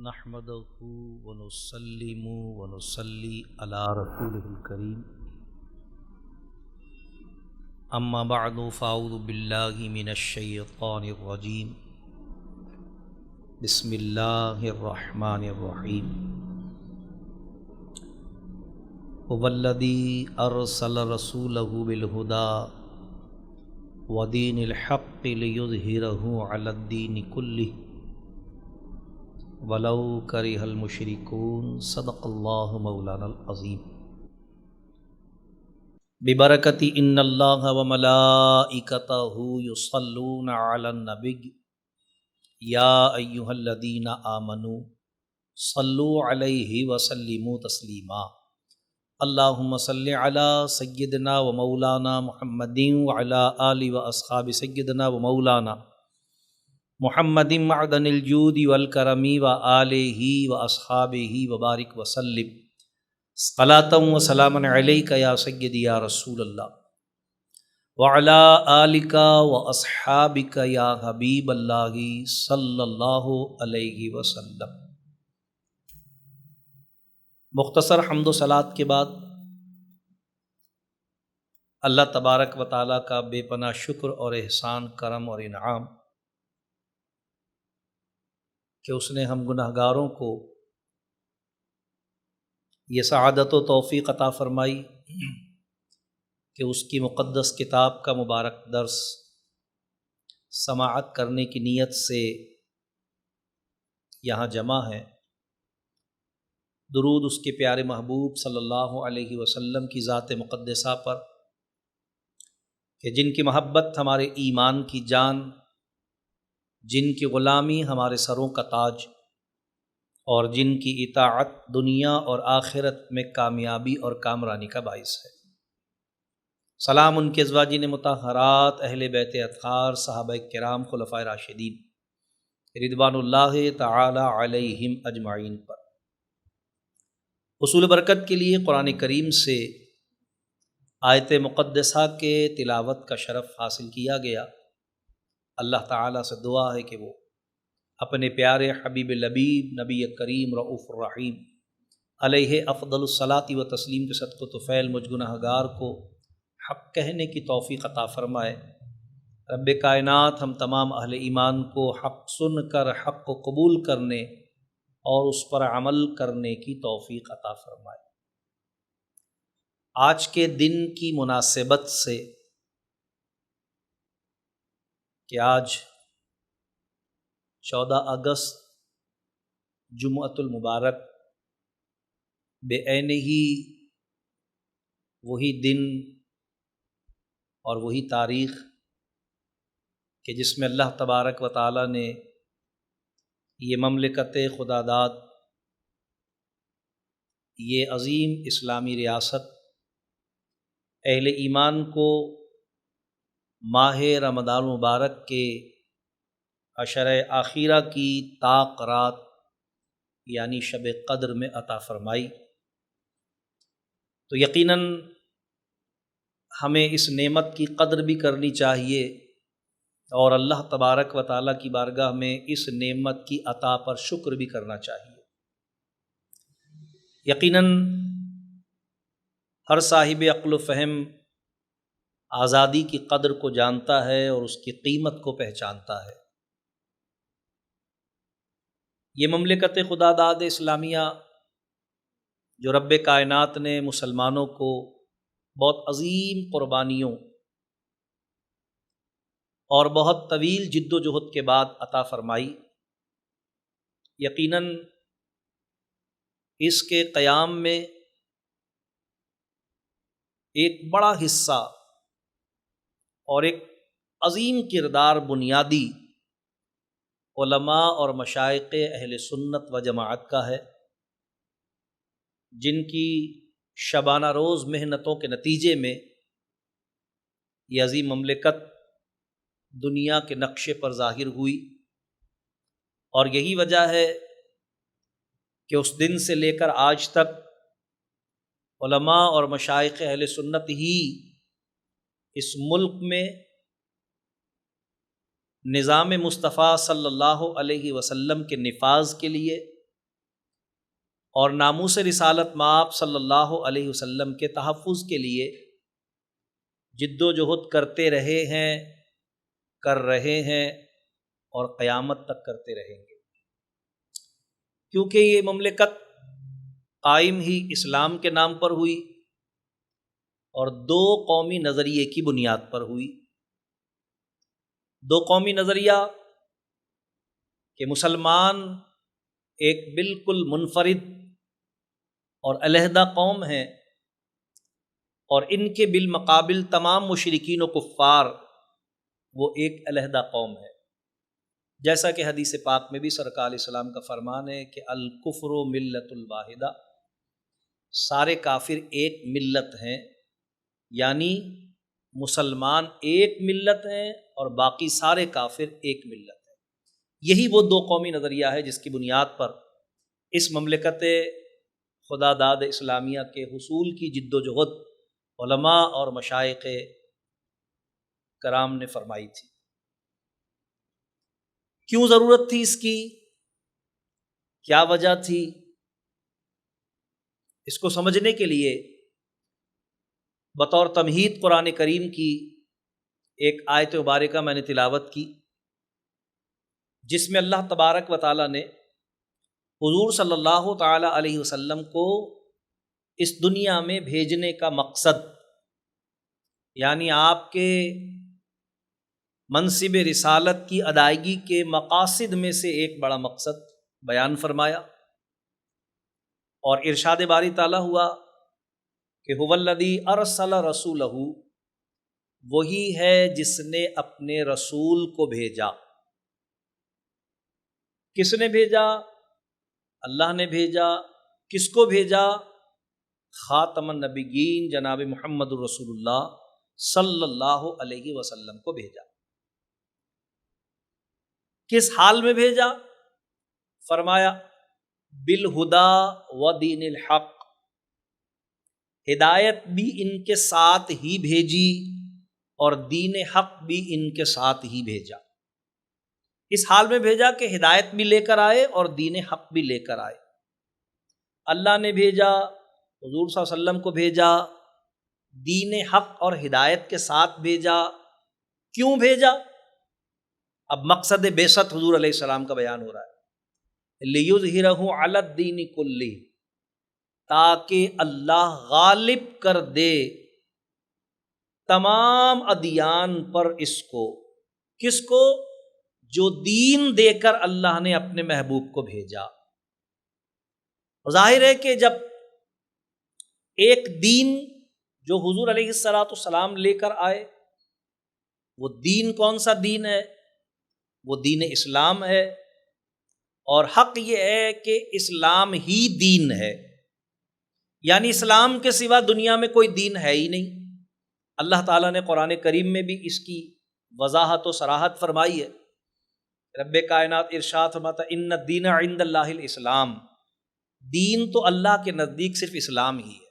نحمده ونسلم ونصلي على رسوله الكريم اما بعد فاعوذ بالله من الشيطان الرجيم بسم الله الرحمن الرحيم هو الذي أرسل رسوله بالهدى ودين الحق ليظهره على الدين كله ولو کرہ المشرکون صدق اللہ مولانا العظیم ببرکت ان اللہ وملائکتہ یصلون علی النبی یا ایہا الذین آمنوا صلوا علیہ وسلموا تسلیما اللہم صل علی سیدنا ومولانا محمد وعلی آلہ واصحاب سیدنا ومولانا محمد معدن الجود والکرم وآلہ واصحابہ وبارک وسلم صلاۃ وسلاما علیک یا سیدی یا رسول اللہ وعلی آلک واصحابک یا حبیب اللہ صلی اللہ علیہ وسلم۔ مختصر حمد و صلوات کے بعد اللہ تبارک و تعالیٰ کا بے پناہ شکر اور احسان، کرم اور انعام کہ اس نے ہم گناہگاروں کو یہ سعادت و توفیق عطا فرمائی کہ اس کی مقدس کتاب کا مبارک درس سماعت کرنے کی نیت سے یہاں جمع ہے۔ درود اس کے پیارے محبوب صلی اللہ علیہ وسلم کی ذات مقدسہ پر کہ جن کی محبت ہمارے ایمان کی جان، جن کی غلامی ہمارے سروں کا تاج، اور جن کی اطاعت دنیا اور آخرت میں کامیابی اور کامرانی کا باعث ہے۔ سلام ان کے ازواجین مطہرات، اہل بیت اطہار، صحابہ کرام، خلفائے راشدین رضوان اللہ تعالی علیہم اجمعین پر۔ حصول برکت کے لیے قرآن کریم سے آیت مقدسہ کے تلاوت کا شرف حاصل کیا گیا۔ اللہ تعالیٰ سے دعا ہے کہ وہ اپنے پیارے حبیب لبیب نبی کریم رؤوف الرحیم علیہ افضل الصلاۃ و تسلیم کے صدقہ طفیل مجھ گناہگار کو حق کہنے کی توفیق عطا فرمائے۔ رب کائنات ہم تمام اہل ایمان کو حق سن کر حق کو قبول کرنے اور اس پر عمل کرنے کی توفیق عطا فرمائے۔ آج کے دن کی مناسبت سے کہ آج 14 اگست جمعۃ المبارک بعینہ ہی وہی دن اور وہی تاریخ کہ جس میں اللہ تبارک و تعالیٰ نے یہ مملکت خداداد، یہ عظیم اسلامی ریاست اہل ایمان کو ماہ رمضان المبارک کے عشرۂ آخرہ کی طاق رات یعنی شب قدر میں عطا فرمائی۔ تو یقیناً ہمیں اس نعمت کی قدر بھی کرنی چاہیے اور اللہ تبارک و تعالیٰ کی بارگاہ میں اس نعمت کی عطا پر شکر بھی کرنا چاہیے۔ یقیناً ہر صاحب عقل و فہم آزادی کی قدر کو جانتا ہے اور اس کی قیمت کو پہچانتا ہے۔ یہ مملکت خداداد اسلامیہ جو رب کائنات نے مسلمانوں کو بہت عظیم قربانیوں اور بہت طویل جد و جہد کے بعد عطا فرمائی، یقیناً اس کے قیام میں ایک بڑا حصہ اور ایک عظیم کردار بنیادی علماء اور مشائخ اہل سنت و جماعت کا ہے، جن کی شبانہ روز محنتوں کے نتیجے میں یہ عظیم مملکت دنیا کے نقشے پر ظاہر ہوئی، اور یہی وجہ ہے کہ اس دن سے لے کر آج تک علماء اور مشائخ اہل سنت ہی اس ملک میں نظام مصطفیٰ صلی اللہ علیہ وسلم کے نفاذ کے لیے اور ناموس رسالت مآب صلی اللہ علیہ وسلم کے تحفظ کے لیے جد و جہد کرتے رہے ہیں، کر رہے ہیں اور قیامت تک کرتے رہیں گے، کیونکہ یہ مملکت قائم ہی اسلام کے نام پر ہوئی اور دو قومی نظریے کی بنیاد پر ہوئی۔ دو قومی نظریہ کہ مسلمان ایک بالکل منفرد اور علیحدہ قوم ہیں، اور ان کے بالمقابل تمام مشرکین و کفار وہ ایک علیحدہ قوم ہے، جیسا کہ حدیث پاک میں بھی سرکار علیہ السلام کا فرمان ہے کہ الکفر ملت الواحدہ، سارے کافر ایک ملت ہیں، یعنی مسلمان ایک ملت ہیں اور باقی سارے کافر ایک ملت ہیں۔ یہی وہ دو قومی نظریہ ہے جس کی بنیاد پر اس مملکت خدا داد اسلامیہ کے حصول کی جد و جہد علماء اور مشائخ کرام نے فرمائی تھی۔ کیوں ضرورت تھی اس کی؟ کیا وجہ تھی؟ اس کو سمجھنے کے لیے بطور تمہید قرآن کریم کی ایک آیت مبارکہ میں نے تلاوت کی، جس میں اللہ تبارک و تعالیٰ نے حضور صلی اللہ تعالی علیہ وسلم کو اس دنیا میں بھیجنے کا مقصد، یعنی آپ کے منصب رسالت کی ادائیگی کے مقاصد میں سے ایک بڑا مقصد بیان فرمایا، اور ارشاد باری تعالیٰ ہوا کہ هو الذی ارسل رسولہ، وہی ہے جس نے اپنے رسول کو بھیجا۔ کس نے بھیجا؟ اللہ نے بھیجا۔ کس کو بھیجا؟ خاتم النبیین جناب محمد الرسول اللہ صلی اللہ علیہ وسلم کو بھیجا۔ کس حال میں بھیجا؟ فرمایا بالہدی و دین الحق، ہدایت بھی ان کے ساتھ ہی بھیجی اور دین حق بھی ان کے ساتھ ہی بھیجا۔ اس حال میں بھیجا کہ ہدایت بھی لے کر آئے اور دین حق بھی لے کر آئے۔ اللہ نے بھیجا، حضور صلی اللہ علیہ وسلم کو بھیجا، دین حق اور ہدایت کے ساتھ بھیجا۔ کیوں بھیجا؟ اب مقصد بعثت حضور علیہ السلام کا بیان ہو رہا ہے، لِیُظْہِرَہُ عَلَى الدِّینِ کُلِّہ، تاکہ اللہ غالب کر دے تمام ادیان پر اس کو۔ کس کو؟ جو دین دے کر اللہ نے اپنے محبوب کو بھیجا۔ ظاہر ہے کہ جب ایک دین جو حضور علیہ السلام لے کر آئے، وہ دین کون سا دین ہے؟ وہ دین اسلام ہے، اور حق یہ ہے کہ اسلام ہی دین ہے، یعنی اسلام کے سوا دنیا میں کوئی دین ہے ہی نہیں۔ اللہ تعالیٰ نے قرآن کریم میں بھی اس کی وضاحت و صراحت فرمائی ہے۔ رب کائنات ارشاد فرماتا ہے ان الدین عند اللہ الاسلام، دین تو اللہ کے نزدیک صرف اسلام ہی ہے۔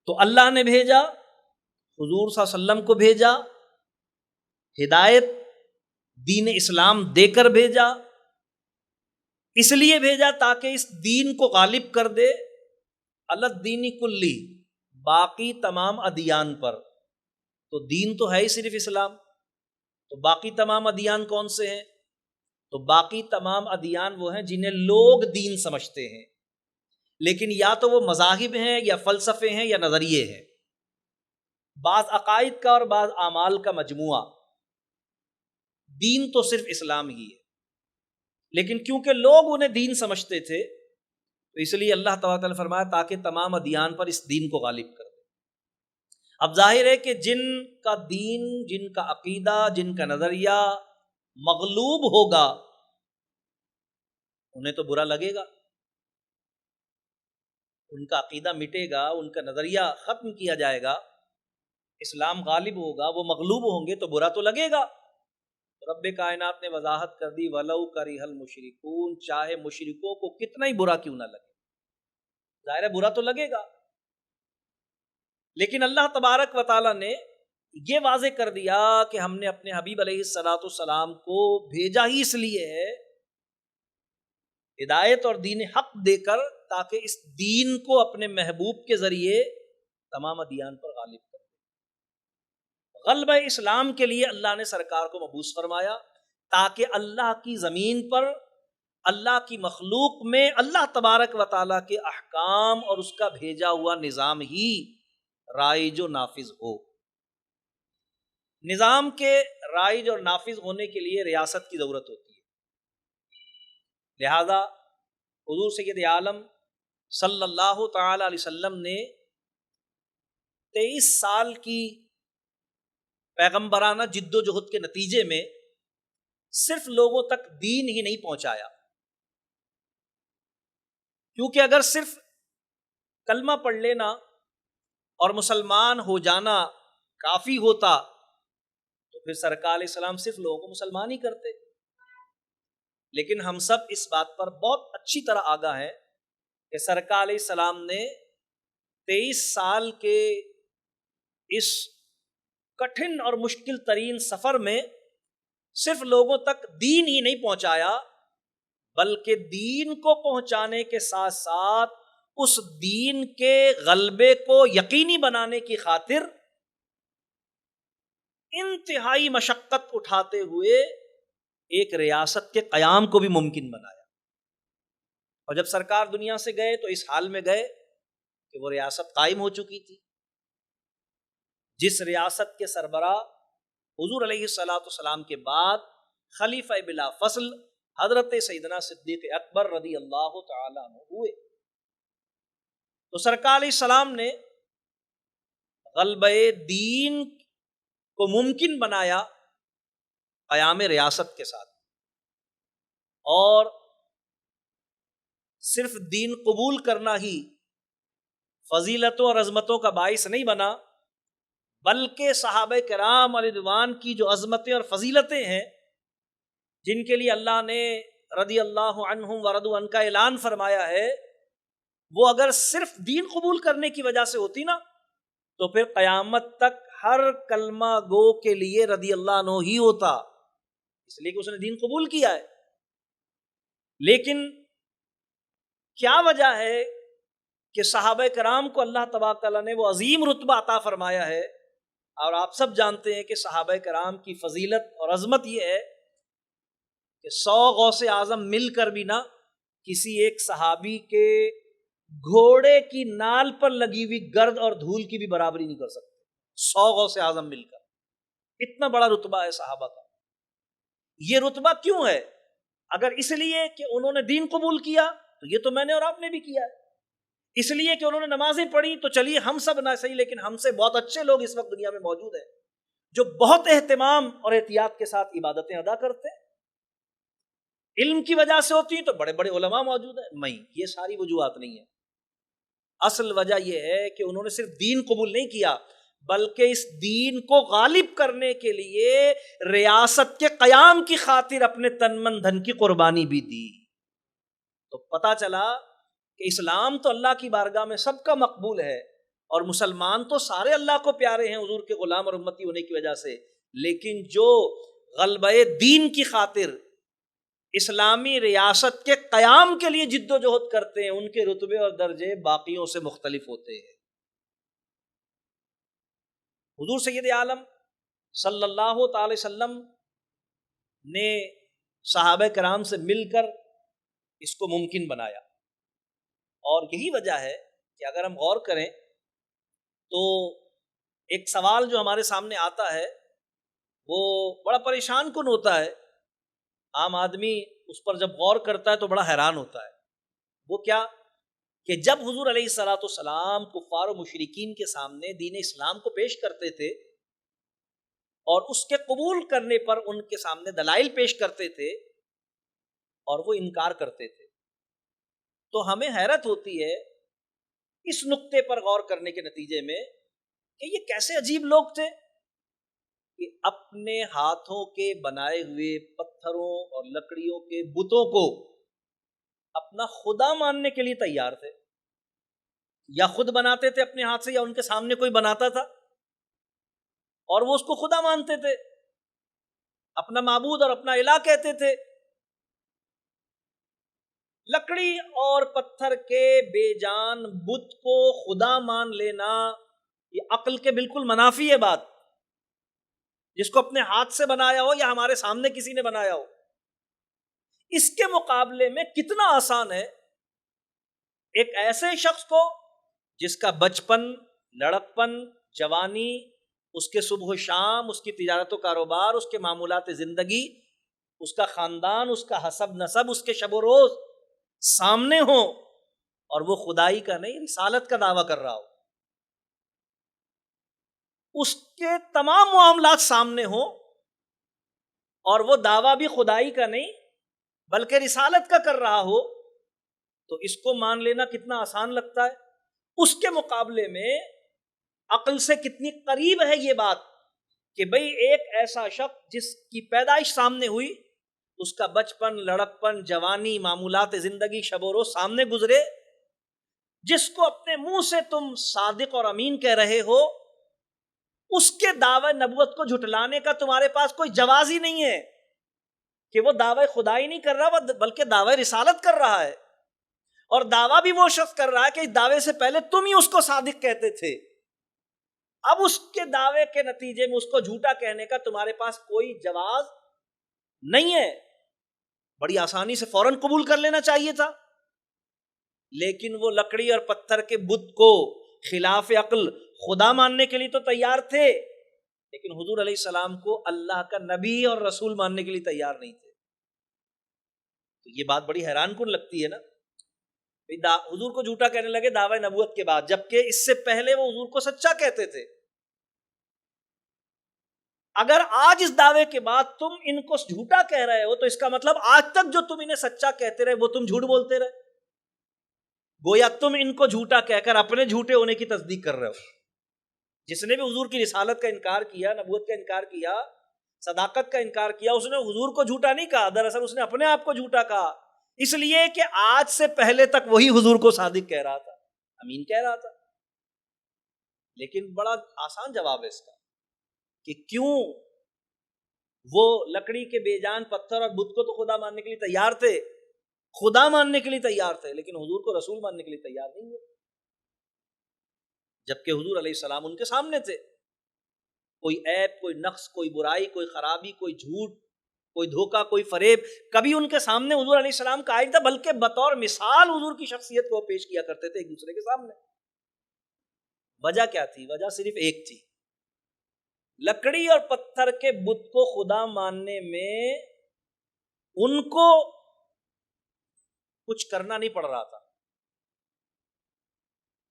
تو اللہ نے بھیجا، حضور صلی اللہ علیہ وسلم کو بھیجا، ہدایت دین اسلام دے کر بھیجا، اس لیے بھیجا تاکہ اس دین کو غالب کر دے علی الدین کلی، باقی تمام ادیان پر۔ تو دین تو ہے ہی صرف اسلام، تو باقی تمام ادیان کون سے ہیں؟ تو باقی تمام ادیان وہ ہیں جنہیں لوگ دین سمجھتے ہیں، لیکن یا تو وہ مذاہب ہیں یا فلسفے ہیں یا نظریے ہیں، بعض عقائد کا اور بعض اعمال کا مجموعہ۔ دین تو صرف اسلام ہی ہے، لیکن کیونکہ لوگ انہیں دین سمجھتے تھے تو اس لیے اللہ تعالیٰ نے فرمایا تاکہ تمام ادیان پر اس دین کو غالب کر دے۔ اب ظاہر ہے کہ جن کا دین، جن کا عقیدہ، جن کا نظریہ مغلوب ہوگا انہیں تو برا لگے گا، ان کا عقیدہ مٹے گا، ان کا نظریہ ختم کیا جائے گا، اسلام غالب ہوگا، وہ مغلوب ہوں گے تو برا تو لگے گا۔ رب کائنات نے وضاحت کر دی وَلَوْ كَرِهَ الْمُشْرِكُونَ، چاہے مشرکوں کو کتنا ہی برا کیوں نہ لگے، ظاہر ہے برا تو لگے گا، لیکن اللہ تبارک و تعالیٰ نے یہ واضح کر دیا کہ ہم نے اپنے حبیب علیہ الصلوۃ والسلام کو بھیجا ہی اس لیے ہے، ہدایت اور دین حق دے کر، تاکہ اس دین کو اپنے محبوب کے ذریعے تمام ادیان پر غالب کر دے۔ غلبہ اسلام کے لیے اللہ نے سرکار کو مبعوث فرمایا، تاکہ اللہ کی زمین پر، اللہ کی مخلوق میں اللہ تبارک و تعالیٰ کے احکام اور اس کا بھیجا ہوا نظام ہی رائج و نافذ ہو۔ نظام کے رائج اور نافذ ہونے کے لیے ریاست کی ضرورت ہوتی ہے، لہذا حضور سید عالم صلی اللہ تعالی علیہ وسلم نے 23 سال کی پیغمبرانہ جد و جہد کے نتیجے میں صرف لوگوں تک دین ہی نہیں پہنچایا، کیونکہ اگر صرف کلمہ پڑھ لینا اور مسلمان ہو جانا کافی ہوتا تو پھر سرکار علیہ السلام صرف لوگوں کو مسلمان ہی کرتے۔ لیکن ہم سب اس بات پر بہت اچھی طرح آگاہ ہیں کہ سرکار علیہ السلام نے 23 سال کے اس کٹھن اور مشکل ترین سفر میں صرف لوگوں تک دین ہی نہیں پہنچایا، بلکہ دین کو پہنچانے کے ساتھ ساتھ اس دین کے غلبے کو یقینی بنانے کی خاطر انتہائی مشقت اٹھاتے ہوئے ایک ریاست کے قیام کو بھی ممکن بنایا۔ اور جب سرکار دنیا سے گئے تو اس حال میں گئے کہ وہ ریاست قائم ہو چکی تھی، جس ریاست کے سربراہ حضور علیہ الصلوۃ والسلام کے بعد خلیفہ بلا فصل حضرت سیدنا صدیق اکبر رضی اللہ تعالی عنہ ہوئے۔ تو سرکار علیہ السلام نے غلبہ دین کو ممکن بنایا قیام ریاست کے ساتھ، اور صرف دین قبول کرنا ہی فضیلتوں اور عظمتوں کا باعث نہیں بنا، بلکہ صحابہ کرام علیہ رضوان کی جو عظمتیں اور فضیلتیں ہیں، جن کے لیے اللہ نے رضی اللہ عنہم ورضوا عنہ کا اعلان فرمایا ہے، وہ اگر صرف دین قبول کرنے کی وجہ سے ہوتی نا تو پھر قیامت تک ہر کلمہ گو کے لیے رضی اللہ عنہ ہی ہوتا، اس لیے کہ اس نے دین قبول کیا ہے۔ لیکن کیا وجہ ہے کہ صحابہ کرام کو اللہ تبارک تعالیٰ نے وہ عظیم رتبہ عطا فرمایا ہے؟ اور آپ سب جانتے ہیں کہ صحابہ کرام کی فضیلت اور عظمت یہ ہے کہ 100 غوث اعظم مل کر بھی نہ کسی ایک صحابی کے گھوڑے کی نال پر لگی ہوئی گرد اور دھول کی بھی برابری نہیں کر سکتے، 100 غوث اعظم مل کر۔ اتنا بڑا رتبہ ہے صحابہ کا۔ یہ رتبہ کیوں ہے؟ اگر اس لیے کہ انہوں نے دین قبول کیا تو یہ تو میں نے اور آپ نے بھی کیا ہے، اس لیے کہ انہوں نے نمازیں پڑھی تو چلیے ہم سب نہ صحیح لیکن ہم سے بہت اچھے لوگ اس وقت دنیا میں موجود ہیں جو بہت اہتمام اور احتیاط کے ساتھ عبادتیں ادا کرتے ہیں۔ علم کی وجہ سے ہوتی ہیں تو بڑے بڑے علماء موجود ہیں، نہیں، یہ ساری وجوہات نہیں ہیں۔ اصل وجہ یہ ہے کہ انہوں نے صرف دین قبول نہیں کیا بلکہ اس دین کو غالب کرنے کے لیے ریاست کے قیام کی خاطر اپنے تن من دھن کی قربانی بھی دی۔ تو پتہ چلا کہ اسلام تو اللہ کی بارگاہ میں سب کا مقبول ہے، اور مسلمان تو سارے اللہ کو پیارے ہیں حضور کے غلام اور امتی ہونے کی وجہ سے، لیکن جو غلبہ دین کی خاطر اسلامی ریاست کے قیام کے لیے جد و جہد کرتے ہیں، ان کے رتبے اور درجے باقیوں سے مختلف ہوتے ہیں۔ حضور سید عالم صلی اللہ تعالی وسلم نے صحابہ کرام سے مل کر اس کو ممکن بنایا، اور یہی وجہ ہے کہ اگر ہم غور کریں تو ایک سوال جو ہمارے سامنے آتا ہے وہ بڑا پریشان کن ہوتا ہے، عام آدمی اس پر جب غور کرتا ہے تو بڑا حیران ہوتا ہے۔ وہ کیا کہ جب حضور علیہ الصلوۃ والسلام کفار و مشرکین کے سامنے دین اسلام کو پیش کرتے تھے اور اس کے قبول کرنے پر ان کے سامنے دلائل پیش کرتے تھے اور وہ انکار کرتے تھے، تو ہمیں حیرت ہوتی ہے اس نقطے پر غور کرنے کے نتیجے میں کہ یہ کیسے عجیب لوگ تھے کہ اپنے ہاتھوں کے بنائے ہوئے پتھروں اور لکڑیوں کے بتوں کو اپنا خدا ماننے کے لیے تیار تھے، یا خود بناتے تھے اپنے ہاتھ سے یا ان کے سامنے کوئی بناتا تھا اور وہ اس کو خدا مانتے تھے، اپنا معبود اور اپنا الہ کہتے تھے۔ لکڑی اور پتھر کے بے جان بت کو خدا مان لینا یہ عقل کے بالکل منافی ہے بات. جس کو اپنے ہاتھ سے بنایا ہو یا ہمارے سامنے کسی نے بنایا ہو. اس کے مقابلے میں کتنا آسان ہے ایک ایسے شخص کو جس کا بچپن، لڑکپن، جوانی، اس کے صبح و شام، اس کی تجارت و کاروبار، اس کے معمولات زندگی، اس کا خاندان، اس کا حسب نسب، اس کے شب و روز سامنے ہو اور وہ خدائی کا نہیں رسالت کا دعویٰ کر رہا ہو. اس کے تمام معاملات سامنے ہوں اور وہ دعویٰ بھی خدائی کا نہیں بلکہ رسالت کا کر رہا ہو تو اس کو مان لینا کتنا آسان لگتا ہے. اس کے مقابلے میں عقل سے کتنی قریب ہے یہ بات کہ بھئی ایک ایسا شخص جس کی پیدائش سامنے ہوئی، اس کا بچپن، لڑکپن، جوانی، معمولات زندگی، شب و روز سامنے گزرے، جس کو اپنے منہ سے تم صادق اور امین کہہ رہے ہو، اس کے دعوی نبوت کو جھٹلانے کا تمہارے پاس کوئی جواز ہی نہیں ہے کہ وہ دعوی خدائی نہیں کر رہا بلکہ دعوی رسالت کر رہا ہے. اور دعویٰ بھی وہ شخص کر رہا ہے کہ اس دعوے سے پہلے تم ہی اس کو صادق کہتے تھے. اب اس کے دعوے کے نتیجے میں اس کو جھوٹا کہنے کا تمہارے پاس کوئی جواز نہیں ہے. بڑی آسانی سے فوراً قبول کر لینا چاہیے تھا، لیکن وہ لکڑی اور پتھر کے بت کو خلاف عقل خدا ماننے کے لیے تو تیار تھے، لیکن حضور علیہ السلام کو اللہ کا نبی اور رسول ماننے کے لیے تیار نہیں تھے. تو یہ بات بڑی حیران کن لگتی ہے نا. حضور کو جھوٹا کہنے لگے دعوی نبوت کے بعد، جبکہ اس سے پہلے وہ حضور کو سچا کہتے تھے. اگر آج اس دعوے کے بعد تم ان کو جھوٹا کہہ رہے ہو تو اس کا مطلب آج تک جو تم انہیں سچا کہتے رہے وہ تم جھوٹ بولتے رہے. گویا تم ان کو جھوٹا کہہ کر اپنے جھوٹے ہونے کی تصدیق کر رہے ہو. جس نے بھی حضور کی رسالت کا انکار کیا، نبوت کا انکار کیا، صداقت کا انکار کیا، اس نے حضور کو جھوٹا نہیں کہا، دراصل اس نے اپنے آپ کو جھوٹا کہا. اس لیے کہ آج سے پہلے تک وہی حضور کو صادق کہہ رہا تھا، امین کہہ رہا تھا. لیکن بڑا آسان جواب ہے اس کا کہ کیوں وہ لکڑی کے بے جان پتھر اور بت کو تو خدا ماننے کے لیے تیار تھے، خدا ماننے کے لیے تیار تھے، لیکن حضور کو رسول ماننے کے لیے تیار نہیں ہوئے، جبکہ حضور علیہ السلام ان کے سامنے تھے. کوئی عیب، کوئی نقص، کوئی برائی، کوئی خرابی، کوئی جھوٹ، کوئی دھوکہ، کوئی فریب کبھی ان کے سامنے حضور علیہ السلام کا آئی تھا، بلکہ بطور مثال حضور کی شخصیت کو پیش کیا کرتے تھے ایک دوسرے کے سامنے. وجہ کیا تھی؟ وجہ صرف ایک تھی، لکڑی اور پتھر کے بت کو خدا ماننے میں ان کو کچھ کرنا نہیں پڑ رہا تھا.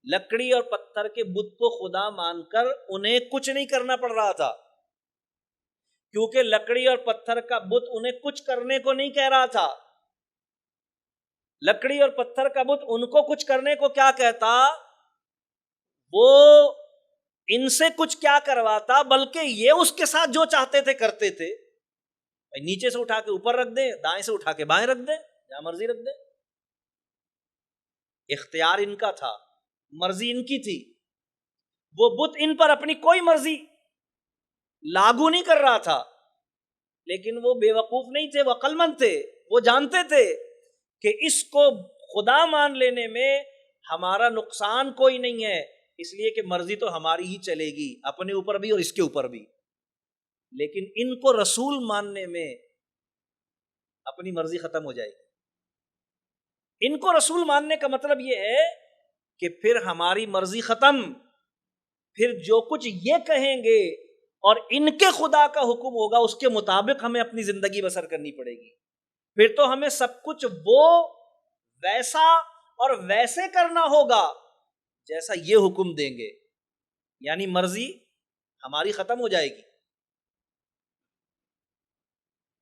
لکڑی اور پتھر کے بت کو خدا مان کر انہیں کچھ نہیں کرنا پڑ رہا تھا، کیونکہ لکڑی اور پتھر کا بت انہیں کچھ کرنے کو نہیں کہہ رہا تھا. لکڑی اور پتھر کا بت ان کو کچھ کرنے کو کیا کہتا؟ وہ ان سے کچھ کیا کرواتا، بلکہ یہ اس کے ساتھ جو چاہتے تھے کرتے تھے. نیچے سے اٹھا کے اوپر رکھ دیں، دائیں سے اٹھا کے بائیں رکھ دیں، جہاں مرضی رکھ دیں. اختیار ان کا تھا، مرضی ان کی تھی. وہ بت ان پر اپنی کوئی مرضی لاگو نہیں کر رہا تھا، لیکن وہ بے وقوف نہیں تھے، وہ عقل مند تھے. وہ جانتے تھے کہ اس کو خدا مان لینے میں ہمارا نقصان کوئی نہیں ہے، اس لیے کہ مرضی تو ہماری ہی چلے گی، اپنے اوپر بھی اور اس کے اوپر بھی. لیکن ان کو رسول ماننے میں اپنی مرضی ختم ہو جائے گی. ان کو رسول ماننے کا مطلب یہ ہے کہ پھر ہماری مرضی ختم، پھر جو کچھ یہ کہیں گے اور ان کے خدا کا حکم ہوگا اس کے مطابق ہمیں اپنی زندگی بسر کرنی پڑے گی. پھر تو ہمیں سب کچھ وہ ویسا اور ویسے کرنا ہوگا جیسا یہ حکم دیں گے، یعنی مرضی ہماری ختم ہو جائے گی.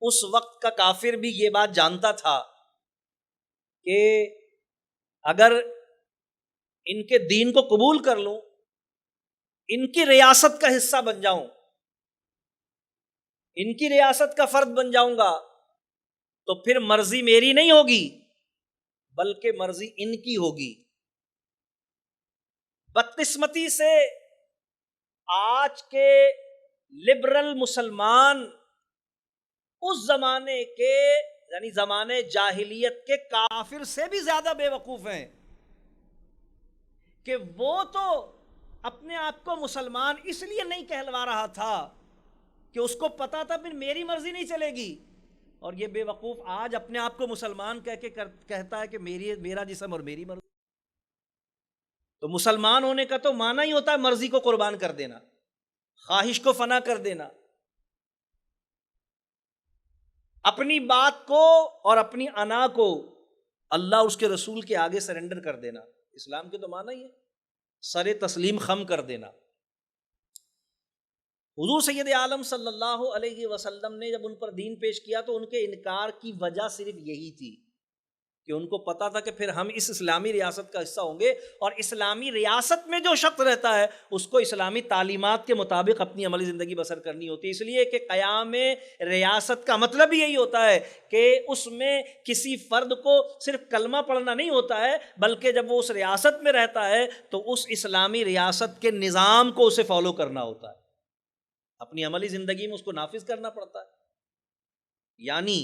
اس وقت کا کافر بھی یہ بات جانتا تھا کہ اگر ان کے دین کو قبول کر لوں، ان کی ریاست کا حصہ بن جاؤں، ان کی ریاست کا فرد بن جاؤں گا، تو پھر مرضی میری نہیں ہوگی بلکہ مرضی ان کی ہوگی. بدقسمتی سے آج کے لبرل مسلمان اس زمانے کے یعنی زمانے جاہلیت کے کافر سے بھی زیادہ بے وقوف ہیں کہ وہ تو اپنے آپ کو مسلمان اس لیے نہیں کہلوا رہا تھا کہ اس کو پتا تھا پھر میری مرضی نہیں چلے گی، اور یہ بے وقوف آج اپنے آپ کو مسلمان کہہ کے کہتا ہے کہ میرا جسم اور میری مرضی۔ تو مسلمان ہونے کا تو معنی ہی ہوتا ہے مرضی کو قربان کر دینا، خواہش کو فنا کر دینا، اپنی بات کو اور اپنی انا کو اللہ اور اس کے رسول کے آگے سرنڈر کر دینا۔ اسلام کے تو معنی ہی ہے سر تسلیم خم کر دینا۔ حضور سید عالم صلی اللہ علیہ وسلم نے جب ان پر دین پیش کیا تو ان کے انکار کی وجہ صرف یہی تھی کہ ان کو پتا تھا کہ پھر ہم اس اسلامی ریاست کا حصہ ہوں گے، اور اسلامی ریاست میں جو شخص رہتا ہے اس کو اسلامی تعلیمات کے مطابق اپنی عملی زندگی بسر کرنی ہوتی ہے۔ اس لیے کہ قیام ریاست کا مطلب یہی ہوتا ہے کہ اس میں کسی فرد کو صرف کلمہ پڑھنا نہیں ہوتا ہے، بلکہ جب وہ اس ریاست میں رہتا ہے تو اس اسلامی ریاست کے نظام کو اسے فالو کرنا ہوتا ہے، اپنی عملی زندگی میں اس کو نافذ کرنا پڑتا ہے۔ یعنی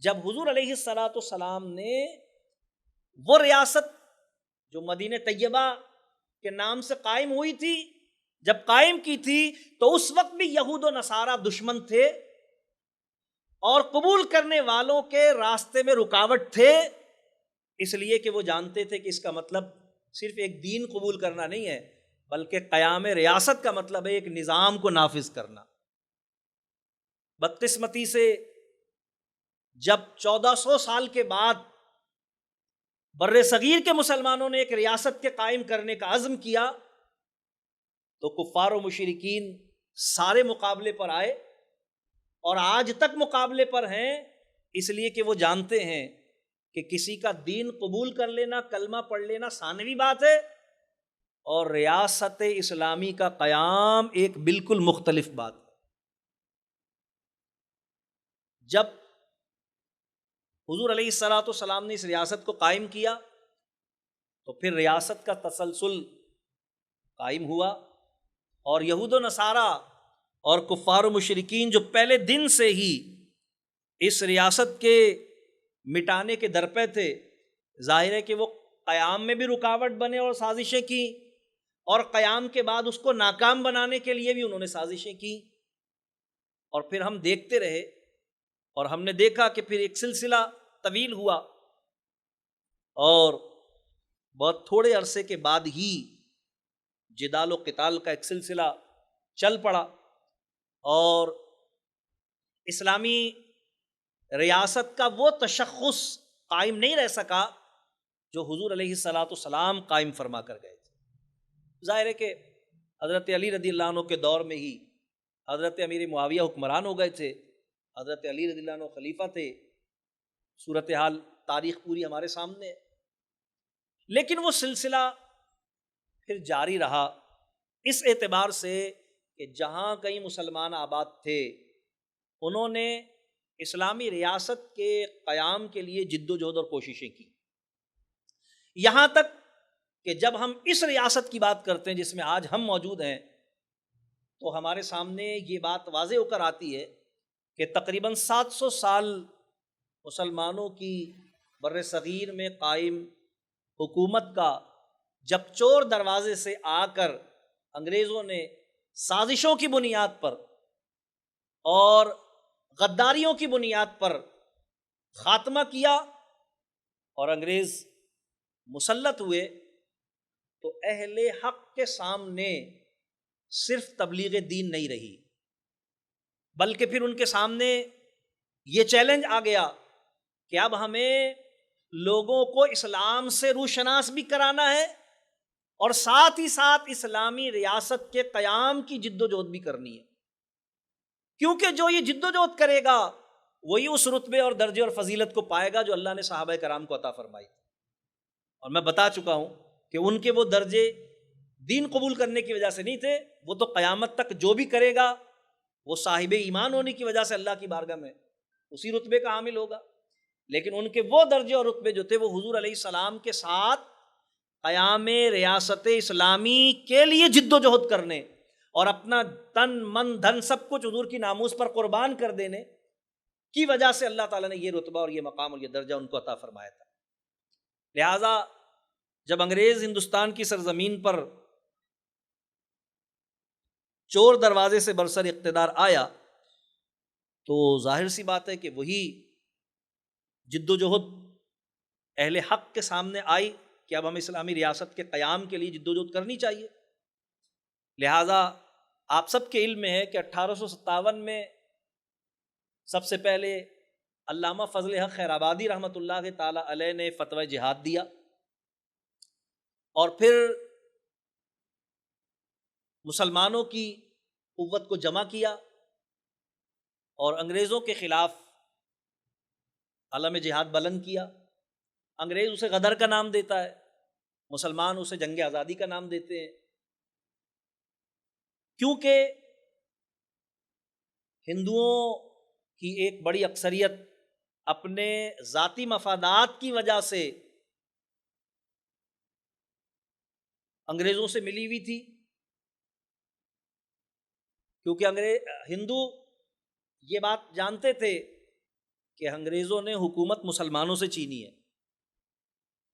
جب حضور علیہ السلام نے وہ ریاست جو مدینہ طیبہ کے نام سے قائم ہوئی تھی جب قائم کی تھی تو اس وقت بھی یہود و نصارہ دشمن تھے اور قبول کرنے والوں کے راستے میں رکاوٹ تھے، اس لیے کہ وہ جانتے تھے کہ اس کا مطلب صرف ایک دین قبول کرنا نہیں ہے، بلکہ قیام ریاست کا مطلب ہے ایک نظام کو نافذ کرنا۔ بدقسمتی سے جب 1400 سال کے بعد بر صغیر کے مسلمانوں نے ایک ریاست کے قائم کرنے کا عزم کیا تو کفار و مشرکین سارے مقابلے پر آئے، اور آج تک مقابلے پر ہیں، اس لیے کہ وہ جانتے ہیں کہ کسی کا دین قبول کر لینا، کلمہ پڑھ لینا ثانوی بات ہے، اور ریاست اسلامی کا قیام ایک بالکل مختلف بات ہے۔ جب حضور علیہ السلام نے اس ریاست کو قائم کیا تو پھر ریاست کا تسلسل قائم ہوا، اور یہود و نصارہ اور کفار و مشرکین جو پہلے دن سے ہی اس ریاست کے مٹانے کے در پہ تھے، ظاہر ہے کہ وہ قیام میں بھی رکاوٹ بنے اور سازشیں کی، اور قیام کے بعد اس کو ناکام بنانے کے لیے بھی انہوں نے سازشیں کی، اور پھر ہم دیکھتے رہے، اور ہم نے دیکھا کہ پھر ایک سلسلہ طویل ہوا، اور بہت تھوڑے عرصے کے بعد ہی جدال و قتال کا ایک سلسلہ چل پڑا، اور اسلامی ریاست کا وہ تشخص قائم نہیں رہ سکا جو حضور علیہ السلام قائم فرما کر گئے تھے۔ ظاہر ہے کہ حضرت علی رضی اللہ عنہ کے دور میں ہی حضرت امیر معاویہ حکمران ہو گئے تھے، حضرت علی رضی اللہ عنہ خلیفہ تھے، صورتحال تاریخ پوری ہمارے سامنے ہے، لیکن وہ سلسلہ پھر جاری رہا اس اعتبار سے کہ جہاں کئی مسلمان آباد تھے انہوں نے اسلامی ریاست کے قیام کے لیے جد و جہد اور کوششیں کی، یہاں تک کہ جب ہم اس ریاست کی بات کرتے ہیں جس میں آج ہم موجود ہیں تو ہمارے سامنے یہ بات واضح ہو کر آتی ہے کہ تقریباً 700 سال مسلمانوں کی بر صغیر میں قائم حکومت کا جب چور دروازے سے آ کر انگریزوں نے سازشوں کی بنیاد پر اور غداریوں کی بنیاد پر خاتمہ کیا اور انگریز مسلط ہوئے، تو اہل حق کے سامنے صرف تبلیغ دین نہیں رہی، بلکہ پھر ان کے سامنے یہ چیلنج آ گیا کہ اب ہمیں لوگوں کو اسلام سے روشناس بھی کرانا ہے اور ساتھ ہی ساتھ اسلامی ریاست کے قیام کی جد و جہد بھی کرنی ہے، کیونکہ جو یہ جد و جہد کرے گا وہی اس رتبے اور درجے اور فضیلت کو پائے گا جو اللہ نے صحابہ کرام کو عطا فرمائی۔ اور میں بتا چکا ہوں کہ ان کے وہ درجے دین قبول کرنے کی وجہ سے نہیں تھے، وہ تو قیامت تک جو بھی کرے گا وہ صاحب ایمان ہونے کی وجہ سے اللہ کی بارگاہ میں اسی رتبے کا حامل ہوگا، لیکن ان کے وہ درجے اور رتبے جو تھے وہ حضور علیہ السلام کے ساتھ قیام ریاست اسلامی کے لیے جد و جہد کرنے اور اپنا تن من دھن سب کچھ حضور کی ناموس پر قربان کر دینے، کی وجہ سے اللہ تعالیٰ نے یہ رتبہ اور یہ مقام اور یہ درجہ ان کو عطا فرمایا تھا۔ لہٰذا جب انگریز ہندوستان کی سرزمین پر چور دروازے سے برسر اقتدار آیا تو ظاہر سی بات ہے کہ وہی جد و جہد اہل حق کے سامنے آئی کہ اب ہم اسلامی ریاست کے قیام کے لیے جد و جہد کرنی چاہیے۔ لہٰذا آپ سب کے علم میں ہے کہ 1857 میں سب سے پہلے علامہ فضل حق خیر آبادی رحمۃ اللہ تعالی علیہ نے فتوی جہاد دیا، اور پھر مسلمانوں کی قوت کو جمع کیا اور انگریزوں کے خلاف علم جہاد بلند کیا۔ انگریز اسے غدر کا نام دیتا ہے، مسلمان اسے جنگ آزادی کا نام دیتے ہیں، کیونکہ ہندوؤں کی ایک بڑی اکثریت اپنے ذاتی مفادات کی وجہ سے انگریزوں سے ملی ہوئی تھی، کیونکہ ہندو یہ بات جانتے تھے کہ انگریزوں نے حکومت مسلمانوں سے چھینی ہے،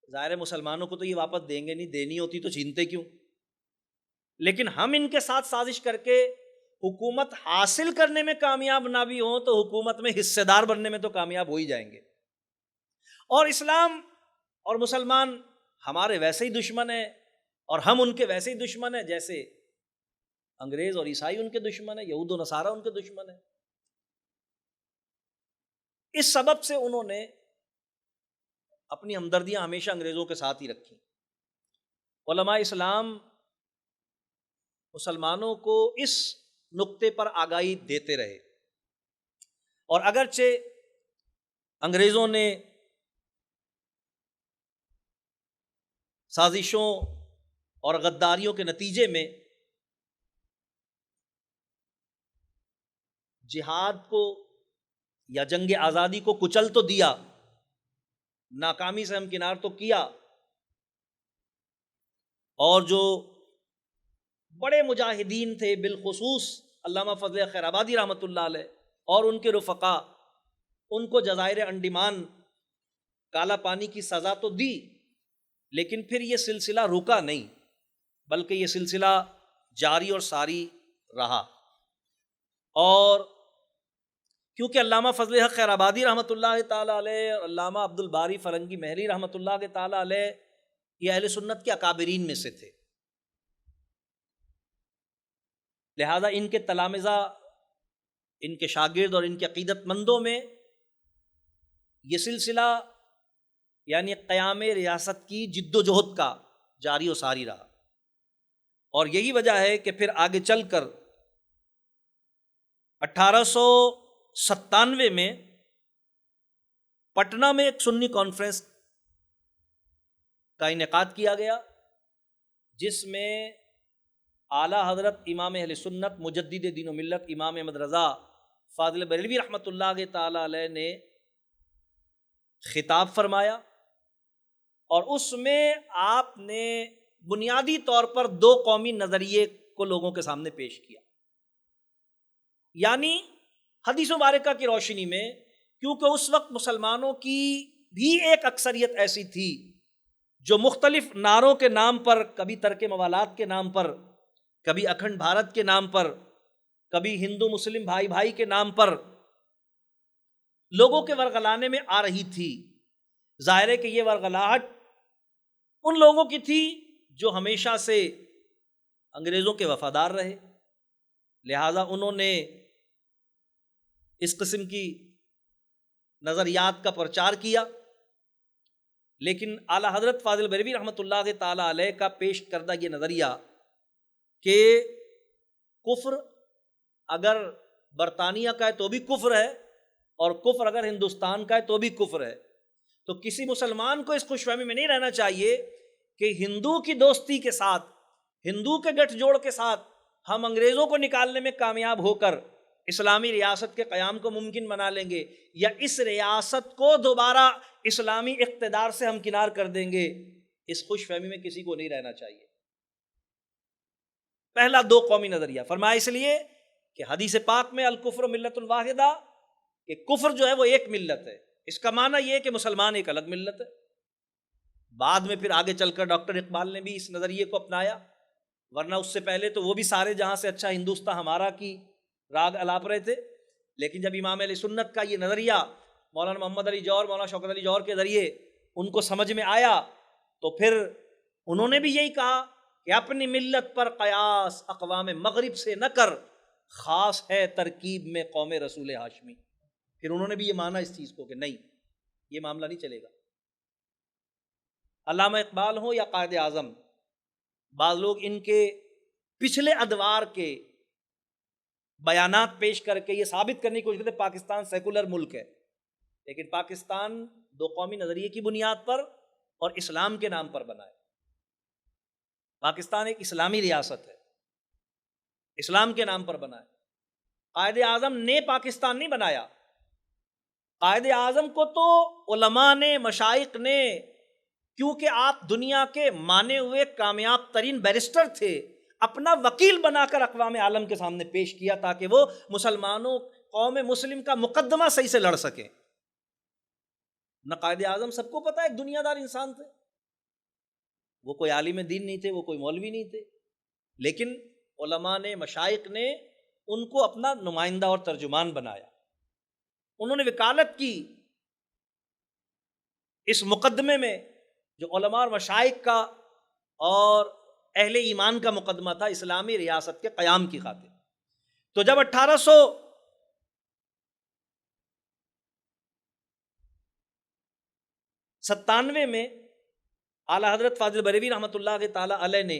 ظاہر مسلمانوں کو تو یہ واپس دیں گے نہیں، دینی ہوتی تو چھینتے کیوں، لیکن ہم ان کے ساتھ سازش کر کے حکومت حاصل کرنے میں کامیاب نہ بھی ہوں تو حکومت میں حصے دار بننے میں تو کامیاب ہو ہی جائیں گے۔ اور اسلام اور مسلمان ہمارے ویسے ہی دشمن ہیں اور ہم ان کے ویسے ہی دشمن ہیں جیسے انگریز اور عیسائی ان کے دشمن ہیں، یہود و نصارہ ان کے دشمن ہیں۔ اس سبب سے انہوں نے اپنی ہمدردیاں ہمیشہ انگریزوں کے ساتھ ہی رکھی۔ علماء اسلام مسلمانوں کو اس نقطے پر آگاہی دیتے رہے، اور اگرچہ انگریزوں نے سازشوں اور غداریوں کے نتیجے میں جہاد کو یا جنگ آزادی کو کچل تو دیا، ناکامی سے ہمکنار تو کیا، اور جو بڑے مجاہدین تھے بالخصوص علامہ فضل خیر آبادی رحمۃ اللہ علیہ اور ان کے رفقا، ان کو جزائر انڈیمان کالا پانی کی سزا تو دی، لیکن پھر یہ سلسلہ رکا نہیں بلکہ یہ سلسلہ جاری اور ساری رہا۔ اور کیونکہ علامہ فضل حق خیر آبادی رحمۃ اللہ تعالیٰ علیہ اور علامہ عبد الباری فرنگی محلی رحمۃ اللہ تعالیٰ علیہ یہ اہل سنت کے اکابرین میں سے تھے، لہذا ان کے تلامذہ، ان کے شاگرد اور ان کے عقیدت مندوں میں یہ سلسلہ یعنی قیام ریاست کی جد و جہد کا جاری و ساری رہا، اور یہی وجہ ہے کہ پھر آگے چل کر 1897 میں پٹنہ میں ایک سنی کانفرنس کا انعقاد کیا گیا، جس میں اعلیٰ حضرت امام اہل سنت مجدد دین و ملت امام احمد رضا فاضل بریلوی رحمۃ اللہ تعالی علیہ نے خطاب فرمایا، اور اس میں آپ نے بنیادی طور پر دو قومی نظریے کو لوگوں کے سامنے پیش کیا، یعنی حدیث مبارکہ کی روشنی میں، کیونکہ اس وقت مسلمانوں کی بھی ایک اکثریت ایسی تھی جو مختلف نعروں کے نام پر، کبھی ترک موالات کے نام پر، کبھی اکھنڈ بھارت کے نام پر، کبھی ہندو مسلم بھائی بھائی کے نام پر لوگوں کے ورغلانے میں آ رہی تھی۔ ظاہر ہے کہ یہ ورغلاہٹ ان لوگوں کی تھی جو ہمیشہ سے انگریزوں کے وفادار رہے، لہذا انہوں نے اس قسم کی نظریات کا پرچار کیا، لیکن اعلیٰ حضرت فاضل بریلوی رحمۃ اللہ تعالی علیہ کا پیش کردہ یہ نظریہ کہ کفر اگر برطانیہ کا ہے تو بھی کفر ہے، اور کفر اگر ہندوستان کا ہے تو بھی کفر ہے، تو کسی مسلمان کو اس خوش فہمی میں نہیں رہنا چاہیے کہ ہندو کی دوستی کے ساتھ، ہندو کے گٹھ جوڑ کے ساتھ ہم انگریزوں کو نکالنے میں کامیاب ہو کر اسلامی ریاست کے قیام کو ممکن بنا لیں گے، یا اس ریاست کو دوبارہ اسلامی اقتدار سے ہمکنار کر دیں گے، اس خوش فہمی میں کسی کو نہیں رہنا چاہیے۔ پہلا دو قومی نظریہ فرمایا اس لیے کہ حدیث پاک میں الکفر ملت الواحدہ کہ کفر جو ہے وہ ایک ملت ہے، اس کا معنی یہ ہے کہ مسلمان ایک الگ ملت ہے۔ بعد میں پھر آگے چل کر ڈاکٹر اقبال نے بھی اس نظریے کو اپنایا، ورنہ اس سے پہلے تو وہ بھی سارے جہاں سے اچھا ہندوستان ہمارا کی راگ الاپ رہے تھے۔ لیکن جب امام علیہ سنت کا یہ نظریہ مولانا محمد علی جوہر، مولانا شوکت علی جوہر کے ذریعے ان کو سمجھ میں آیا تو پھر انہوں نے بھی یہی کہا کہ اپنی ملت پر قیاس اقوام مغرب سے نہ کر، خاص ہے ترکیب میں قوم رسول ہاشمی۔ پھر انہوں نے بھی یہ مانا اس چیز کو کہ نہیں، یہ معاملہ نہیں چلے گا۔ علامہ اقبال ہو یا قائد اعظم، بعض لوگ ان کے پچھلے ادوار کے بیانات پیش کر کے یہ ثابت کرنے کی کوشش کرتے پاکستان سیکولر ملک ہے، لیکن پاکستان دو قومی نظریے کی بنیاد پر اور اسلام کے نام پر بنا ہے۔ پاکستان ایک اسلامی ریاست ہے، اسلام کے نام پر بنا ہے۔ قائد اعظم نے پاکستان نہیں بنایا، قائد اعظم کو تو علماء نے، مشائخ نے، کیونکہ آپ دنیا کے مانے ہوئے کامیاب ترین بیرسٹر تھے، اپنا وکیل بنا کر اقوام عالم کے سامنے پیش کیا تاکہ وہ مسلمانوں، قوم مسلم کا مقدمہ صحیح سے لڑ سکیں۔ نہ قائد اعظم سب کو پتہ ہے ایک دنیا دار انسان تھے، وہ کوئی عالم دین نہیں تھے، وہ کوئی مولوی نہیں تھے، لیکن علماء نے، مشائخ نے ان کو اپنا نمائندہ اور ترجمان بنایا۔ انہوں نے وکالت کی اس مقدمے میں جو علماء اور مشائخ کا اور اہل ایمان کا مقدمہ تھا، اسلامی ریاست کے قیام کی خاطر۔ تو جب 1897 میں اعلیٰ حضرت فاضل بریلوی رحمۃ اللہ تعالی علیہ نے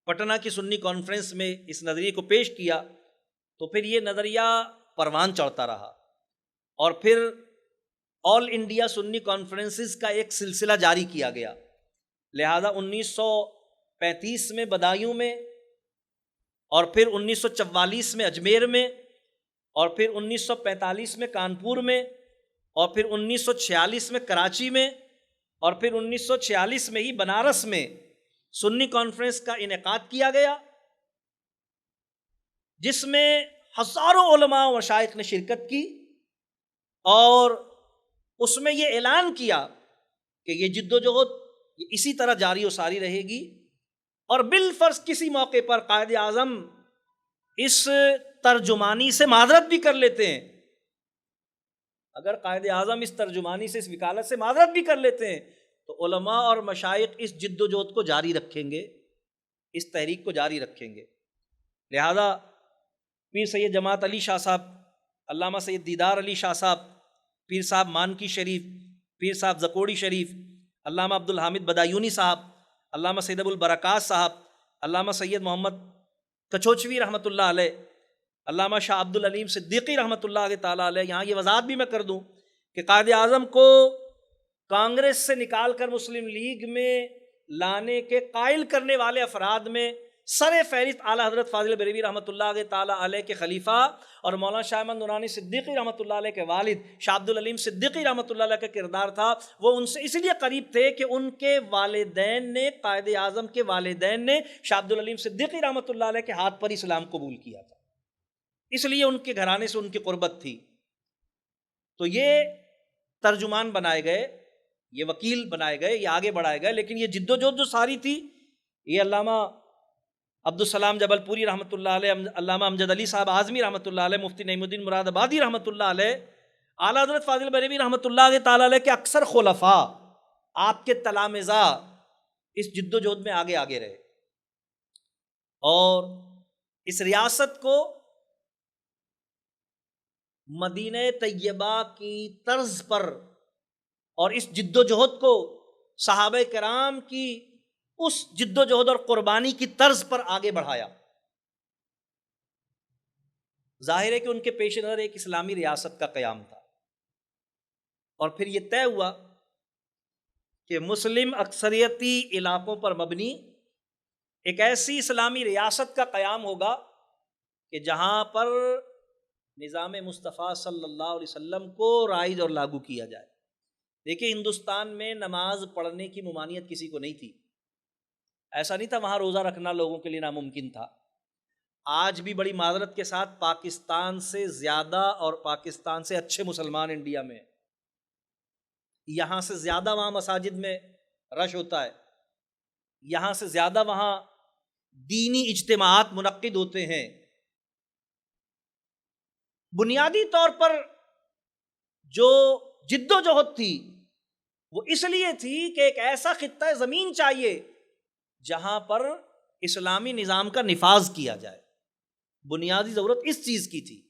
پٹنہ کی سنی کانفرنس میں اس نظریے کو پیش کیا تو پھر یہ نظریہ پروان چڑھتا رہا، اور پھر آل انڈیا سنی کانفرنسز کا ایک سلسلہ جاری کیا گیا۔ لہذا 1935 میں بدایوں میں، اور پھر 1944 میں اجمیر میں، اور پھر 1945 میں کانپور میں، اور پھر 1946 میں کراچی میں، اور پھر 1946 میں ہی بنارس میں سنی کانفرنس کا انعقاد کیا گیا، جس میں ہزاروں علماء و مشائخ نے شرکت کی، اور اس میں یہ اعلان کیا کہ یہ جد و جہد اسی طرح جاری و ساری رہے گی، اور بالفرض کسی موقع پر قائد اعظم اس ترجمانی سے معذرت بھی کر لیتے ہیں، اگر قائد اعظم اس ترجمانی سے، اس وکالت سے معذرت بھی کر لیتے ہیں تو علماء اور مشائخ اس جد و جہد کو جاری رکھیں گے، اس تحریک کو جاری رکھیں گے۔ لہذا پیر سید جماعت علی شاہ صاحب، علامہ سید دیدار علی شاہ صاحب، پیر صاحب مانکی شریف، پیر صاحب زکوڑی شریف، علامہ عبدالحامد بدایونی صاحب، علامہ سید ابو البرکات صاحب، علامہ سید محمد کچھوچوی رحمۃ اللہ علیہ، علامہ شاہ عبد العلیم صدیقی رحمۃ اللہ تعالیٰ علیہ۔ یہاں یہ وضاحت بھی میں کر دوں کہ قائد اعظم کو کانگریس سے نکال کر مسلم لیگ میں لانے کے قائل کرنے والے افراد میں سر فہرست اعلیٰ حضرت فاضل بریلوی رحمۃ اللہ تعالیٰ علیہ کے خلیفہ اور مولانا شاہ احمد نورانی صدیقی رحمۃ اللہ علیہ کے والد شاہ عبد العلیم صدیقی رحمۃ اللہ علیہ کا کردار تھا۔ وہ ان سے اس لیے قریب تھے کہ ان کے والدین نے، قائد اعظم کے والدین نے شاہ عبد العلیم صدیقی رحمۃ اللہ علیہ کے ہاتھ پر اسلام قبول کیا تھا، اس لیے ان کے گھرانے سے ان کی قربت تھی۔ تو یہ ترجمان بنائے گئے، یہ وکیل بنائے گئے، یہ آگے بڑھائے گئے، لیکن یہ جد و جہد جو ساری تھی، یہ علامہ عبدالسلام جبل پوری رحمۃ اللہ علیہ، علامہ امجد علی صاحب اعظمی رحمۃ اللہ علیہ، مفتی نعیم الدین مراد آبادی رحمۃ اللہ علیہ، اعلیٰ حضرت فاضل بریلوی رحمۃ اللہ تعالیٰ علیہ کے اکثر خلفاء، آپ کے تلامذہ اس جد و جہد میں آگے آگے رہے، اور اس ریاست کو مدینہ طیبہ کی طرز پر اور اس جد و جہد کو صحابہ کرام کی اس جد و جہد اور قربانی کی طرز پر آگے بڑھایا۔ ظاہر ہے کہ ان کے پیش نظر ایک اسلامی ریاست کا قیام تھا، اور پھر یہ طے ہوا کہ مسلم اکثریتی علاقوں پر مبنی ایک ایسی اسلامی ریاست کا قیام ہوگا کہ جہاں پر نظام مصطفیٰ صلی اللہ علیہ وسلم کو رائج اور لاگو کیا جائے۔ دیکھیے ہندوستان میں نماز پڑھنے کی ممانعت کسی کو نہیں تھی، ایسا نہیں تھا وہاں روزہ رکھنا لوگوں کے لیے ناممکن تھا، آج بھی بڑی معذرت کے ساتھ پاکستان سے زیادہ اور پاکستان سے اچھے مسلمان انڈیا میں ہیں۔ یہاں سے زیادہ وہاں مساجد میں رش ہوتا ہے، یہاں سے زیادہ وہاں دینی اجتماعات منعقد ہوتے ہیں۔ بنیادی طور پر جو جد و جہد تھی وہ اس لیے تھی کہ ایک ایسا خطہ زمین چاہیے جہاں پر اسلامی نظام کا نفاذ کیا جائے، بنیادی ضرورت اس چیز کی تھی۔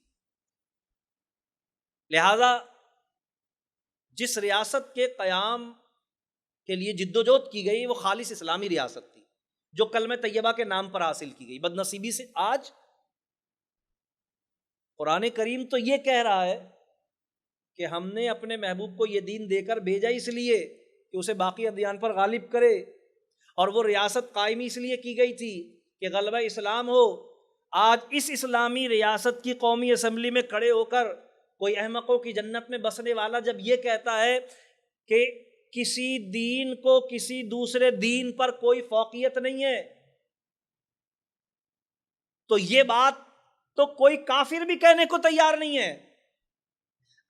لہذا جس ریاست کے قیام کے لیے جد و جہد کی گئی وہ خالص اسلامی ریاست تھی، جو کلمہ طیبہ کے نام پر حاصل کی گئی۔ بد نصیبی سے آج قرآن کریم تو یہ کہہ رہا ہے کہ ہم نے اپنے محبوب کو یہ دین دے کر بھیجا اس لیے کہ اسے باقی ادیان پر غالب کرے، اور وہ ریاست قائمی اس لیے کی گئی تھی کہ غلبہ اسلام ہو۔ آج اس اسلامی ریاست کی قومی اسمبلی میں کھڑے ہو کر کوئی احمقوں کی جنت میں بسنے والا جب یہ کہتا ہے کہ کسی دین کو کسی دوسرے دین پر کوئی فوقیت نہیں ہے، تو یہ بات تو کوئی کافر بھی کہنے کو تیار نہیں ہے۔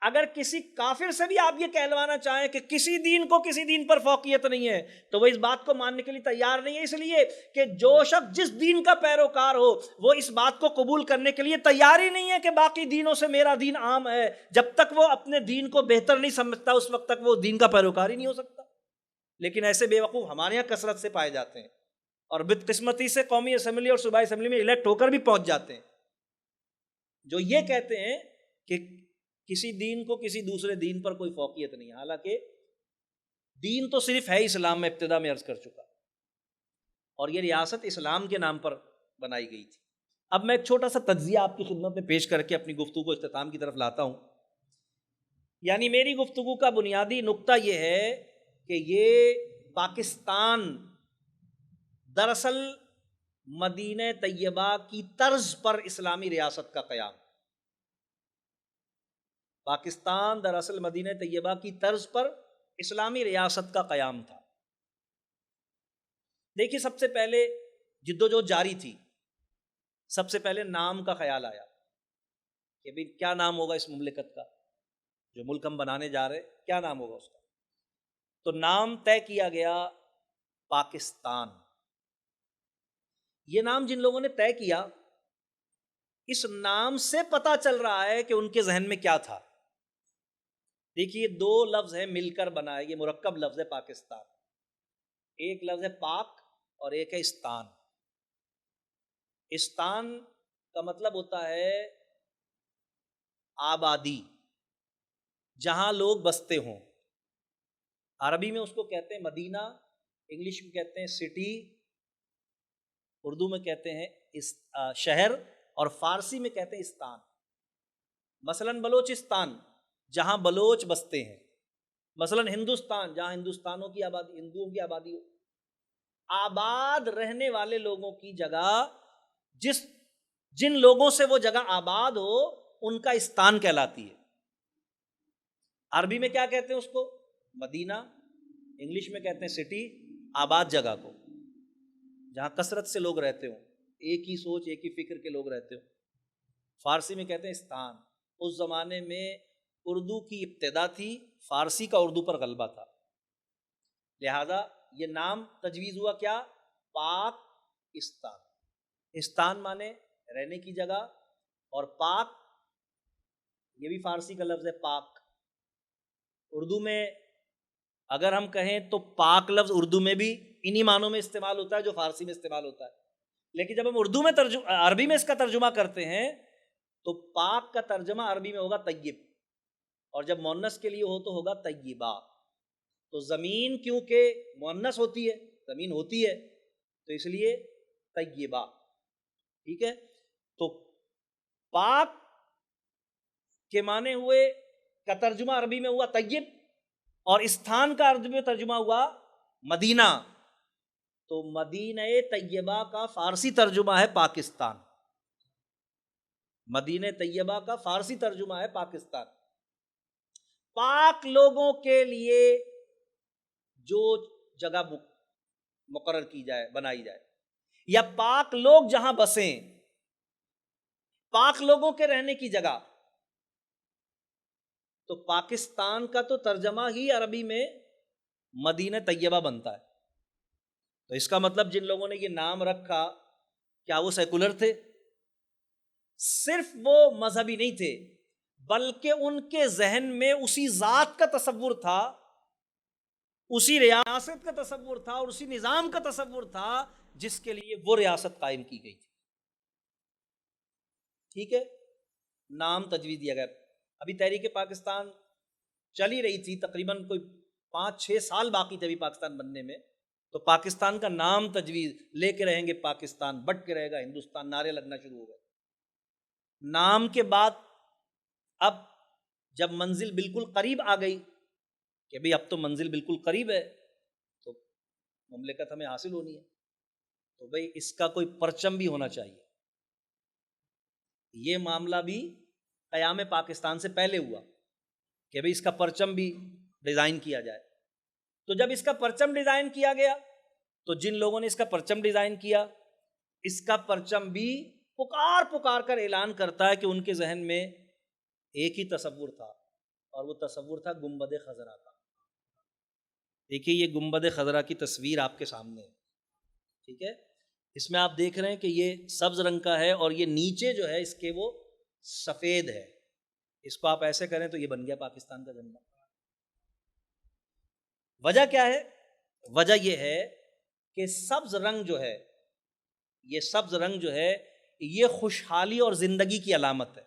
اگر کسی کافر سے بھی آپ یہ کہلوانا چاہیں کہ کسی دین کو کسی دین پر فوقیت نہیں ہے تو وہ اس بات کو ماننے کے لیے تیار نہیں ہے، اس لیے کہ جو شخص جس دین کا پیروکار ہو وہ اس بات کو قبول کرنے کے لیے تیار ہی نہیں ہے کہ باقی دینوں سے میرا دین عام ہے۔ جب تک وہ اپنے دین کو بہتر نہیں سمجھتا اس وقت تک وہ دین کا پیروکار ہی نہیں ہو سکتا۔ لیکن ایسے بے وقوف ہمارے یہاں کثرت سے پائے جاتے ہیں، اور بدقسمتی سے قومی اسمبلی اور صوبائی اسمبلی میں الیکٹ ہو کر بھی پہنچ جاتے ہیں، جو یہ کہتے ہیں کہ کسی دین کو کسی دوسرے دین پر کوئی فوقیت نہیں ہے، حالانکہ دین تو صرف ہے اسلام، میں ابتدا میں عرض کر چکا، اور یہ ریاست اسلام کے نام پر بنائی گئی تھی۔ اب میں ایک چھوٹا سا تجزیہ آپ کی خدمت میں پیش کر کے اپنی گفتگو کو اختتام کی طرف لاتا ہوں۔ یعنی میری گفتگو کا بنیادی نقطہ یہ ہے کہ یہ پاکستان دراصل مدینہ طیبہ کی طرز پر اسلامی ریاست کا قیام، پاکستان دراصل مدینہ طیبہ کی طرز پر اسلامی ریاست کا قیام تھا۔ دیکھیے، سب سے پہلے جدوجہد جاری تھی، سب سے پہلے نام کا خیال آیا کہ بھئی کیا نام ہوگا اس مملکت کا، جو ملک ہم بنانے جا رہے کیا نام ہوگا اس کا؟ تو نام طے کیا گیا پاکستان۔ یہ نام جن لوگوں نے طے کیا، اس نام سے پتہ چل رہا ہے کہ ان کے ذہن میں کیا تھا۔ دیکھیے، دو لفظ ہیں مل کر بنائے، یہ مرکب لفظ ہے پاکستان، ایک لفظ ہے پاک اور ایک ہے استان۔ استان کا مطلب ہوتا ہے آبادی، جہاں لوگ بستے ہوں۔ عربی میں اس کو کہتے ہیں مدینہ، انگلش میں کہتے ہیں سٹی، اردو میں کہتے ہیں شہر، اور فارسی میں کہتے ہیں استان۔ مثلا بلوچستان، جہاں بلوچ بستے ہیں، مثلا ہندوستان، جہاں ہندوستانوں کی آبادی، ہندوؤں کی آبادی ہو۔ آباد رہنے والے لوگوں کی جگہ، جن لوگوں سے وہ جگہ آباد ہو، ان کا استان کہلاتی ہے۔ عربی میں کیا کہتے ہیں اس کو؟ مدینہ، انگلش میں کہتے ہیں سٹی، آباد جگہ کو، جہاں کثرت سے لوگ رہتے ہوں، ایک ہی سوچ ایک ہی فکر کے لوگ رہتے ہوں۔ فارسی میں کہتے ہیں استان۔ اس زمانے میں اردو کی ابتدا تھی، فارسی کا اردو پر غلبہ تھا، لہذا یہ نام تجویز ہوا کیا؟ پاک استان۔ استان مانے رہنے کی جگہ، اور پاک یہ بھی فارسی کا لفظ ہے پاک۔ اردو میں اگر ہم کہیں تو پاک لفظ اردو میں بھی انہی معنوں میں استعمال ہوتا ہے جو فارسی میں استعمال ہوتا ہے، لیکن جب ہم اردو میں عربی میں اس کا ترجمہ کرتے ہیں تو پاک کا ترجمہ عربی میں ہوگا طیب، اور جب مؤنث کے لیے ہو تو ہوگا طیبہ۔ تو زمین کیونکہ مؤنث ہوتی ہے، زمین ہوتی ہے، تو اس لیے طیبہ، ٹھیک ہے۔ تو پاک کے معنی ہوئے کا ترجمہ عربی میں ہوا طیب، اور استھان کا عربی میں ترجمہ ہوا مدینہ۔ تو مدینہ طیبہ کا فارسی ترجمہ ہے پاکستان، مدینہ طیبہ کا فارسی ترجمہ ہے پاکستان۔ پاک لوگوں کے لیے جو جگہ مقرر کی جائے، بنائی جائے، یا پاک لوگ جہاں بسیں، پاک لوگوں کے رہنے کی جگہ، تو پاکستان کا تو ترجمہ ہی عربی میں مدینہ طیبہ بنتا ہے۔ تو اس کا مطلب جن لوگوں نے یہ نام رکھا، کیا وہ سیکولر تھے؟ صرف وہ مذہبی نہیں تھے، بلکہ ان کے ذہن میں اسی ذات کا تصور تھا، اسی ریاست کا تصور تھا اور اسی نظام کا تصور تھا جس کے لیے وہ ریاست قائم کی گئی تھی۔ ٹھیک ہے، نام تجویز دیا گیا۔ ابھی تحریک پاکستان چل ہی رہی تھی، تقریباً کوئی 5-6 سال باقی تھے ابھی پاکستان بننے میں، تو پاکستان کا نام تجویز، لے کے رہیں گے پاکستان، بٹ کے رہے گا ہندوستان، نعرے لگنا شروع ہو گئے۔ نام کے بعد اب جب منزل بالکل قریب آ گئی کہ بھئی اب تو منزل بالکل قریب ہے، تو مملکت ہمیں حاصل ہونی ہے، تو بھئی اس کا کوئی پرچم بھی ہونا چاہیے۔ یہ معاملہ بھی قیام پاکستان سے پہلے ہوا کہ بھئی اس کا پرچم بھی ڈیزائن کیا جائے۔ تو جب اس کا پرچم ڈیزائن کیا گیا تو جن لوگوں نے اس کا پرچم ڈیزائن کیا، اس کا پرچم بھی پکار کر اعلان کرتا ہے کہ ان کے ذہن میں ایک ہی تصور تھا، اور وہ تصور تھا گنبد خضرا کا۔ دیکھیے یہ گنبد خضرا کی تصویر آپ کے سامنے ہے، ٹھیک ہے، اس میں آپ دیکھ رہے ہیں کہ یہ سبز رنگ کا ہے اور یہ نیچے جو ہے اس کے وہ سفید ہے۔ اس کو آپ ایسے کریں تو یہ بن گیا پاکستان کا جھنڈا۔ وجہ کیا ہے؟ وجہ یہ ہے کہ سبز رنگ جو ہے، یہ سبز رنگ جو ہے یہ خوشحالی اور زندگی کی علامت ہے۔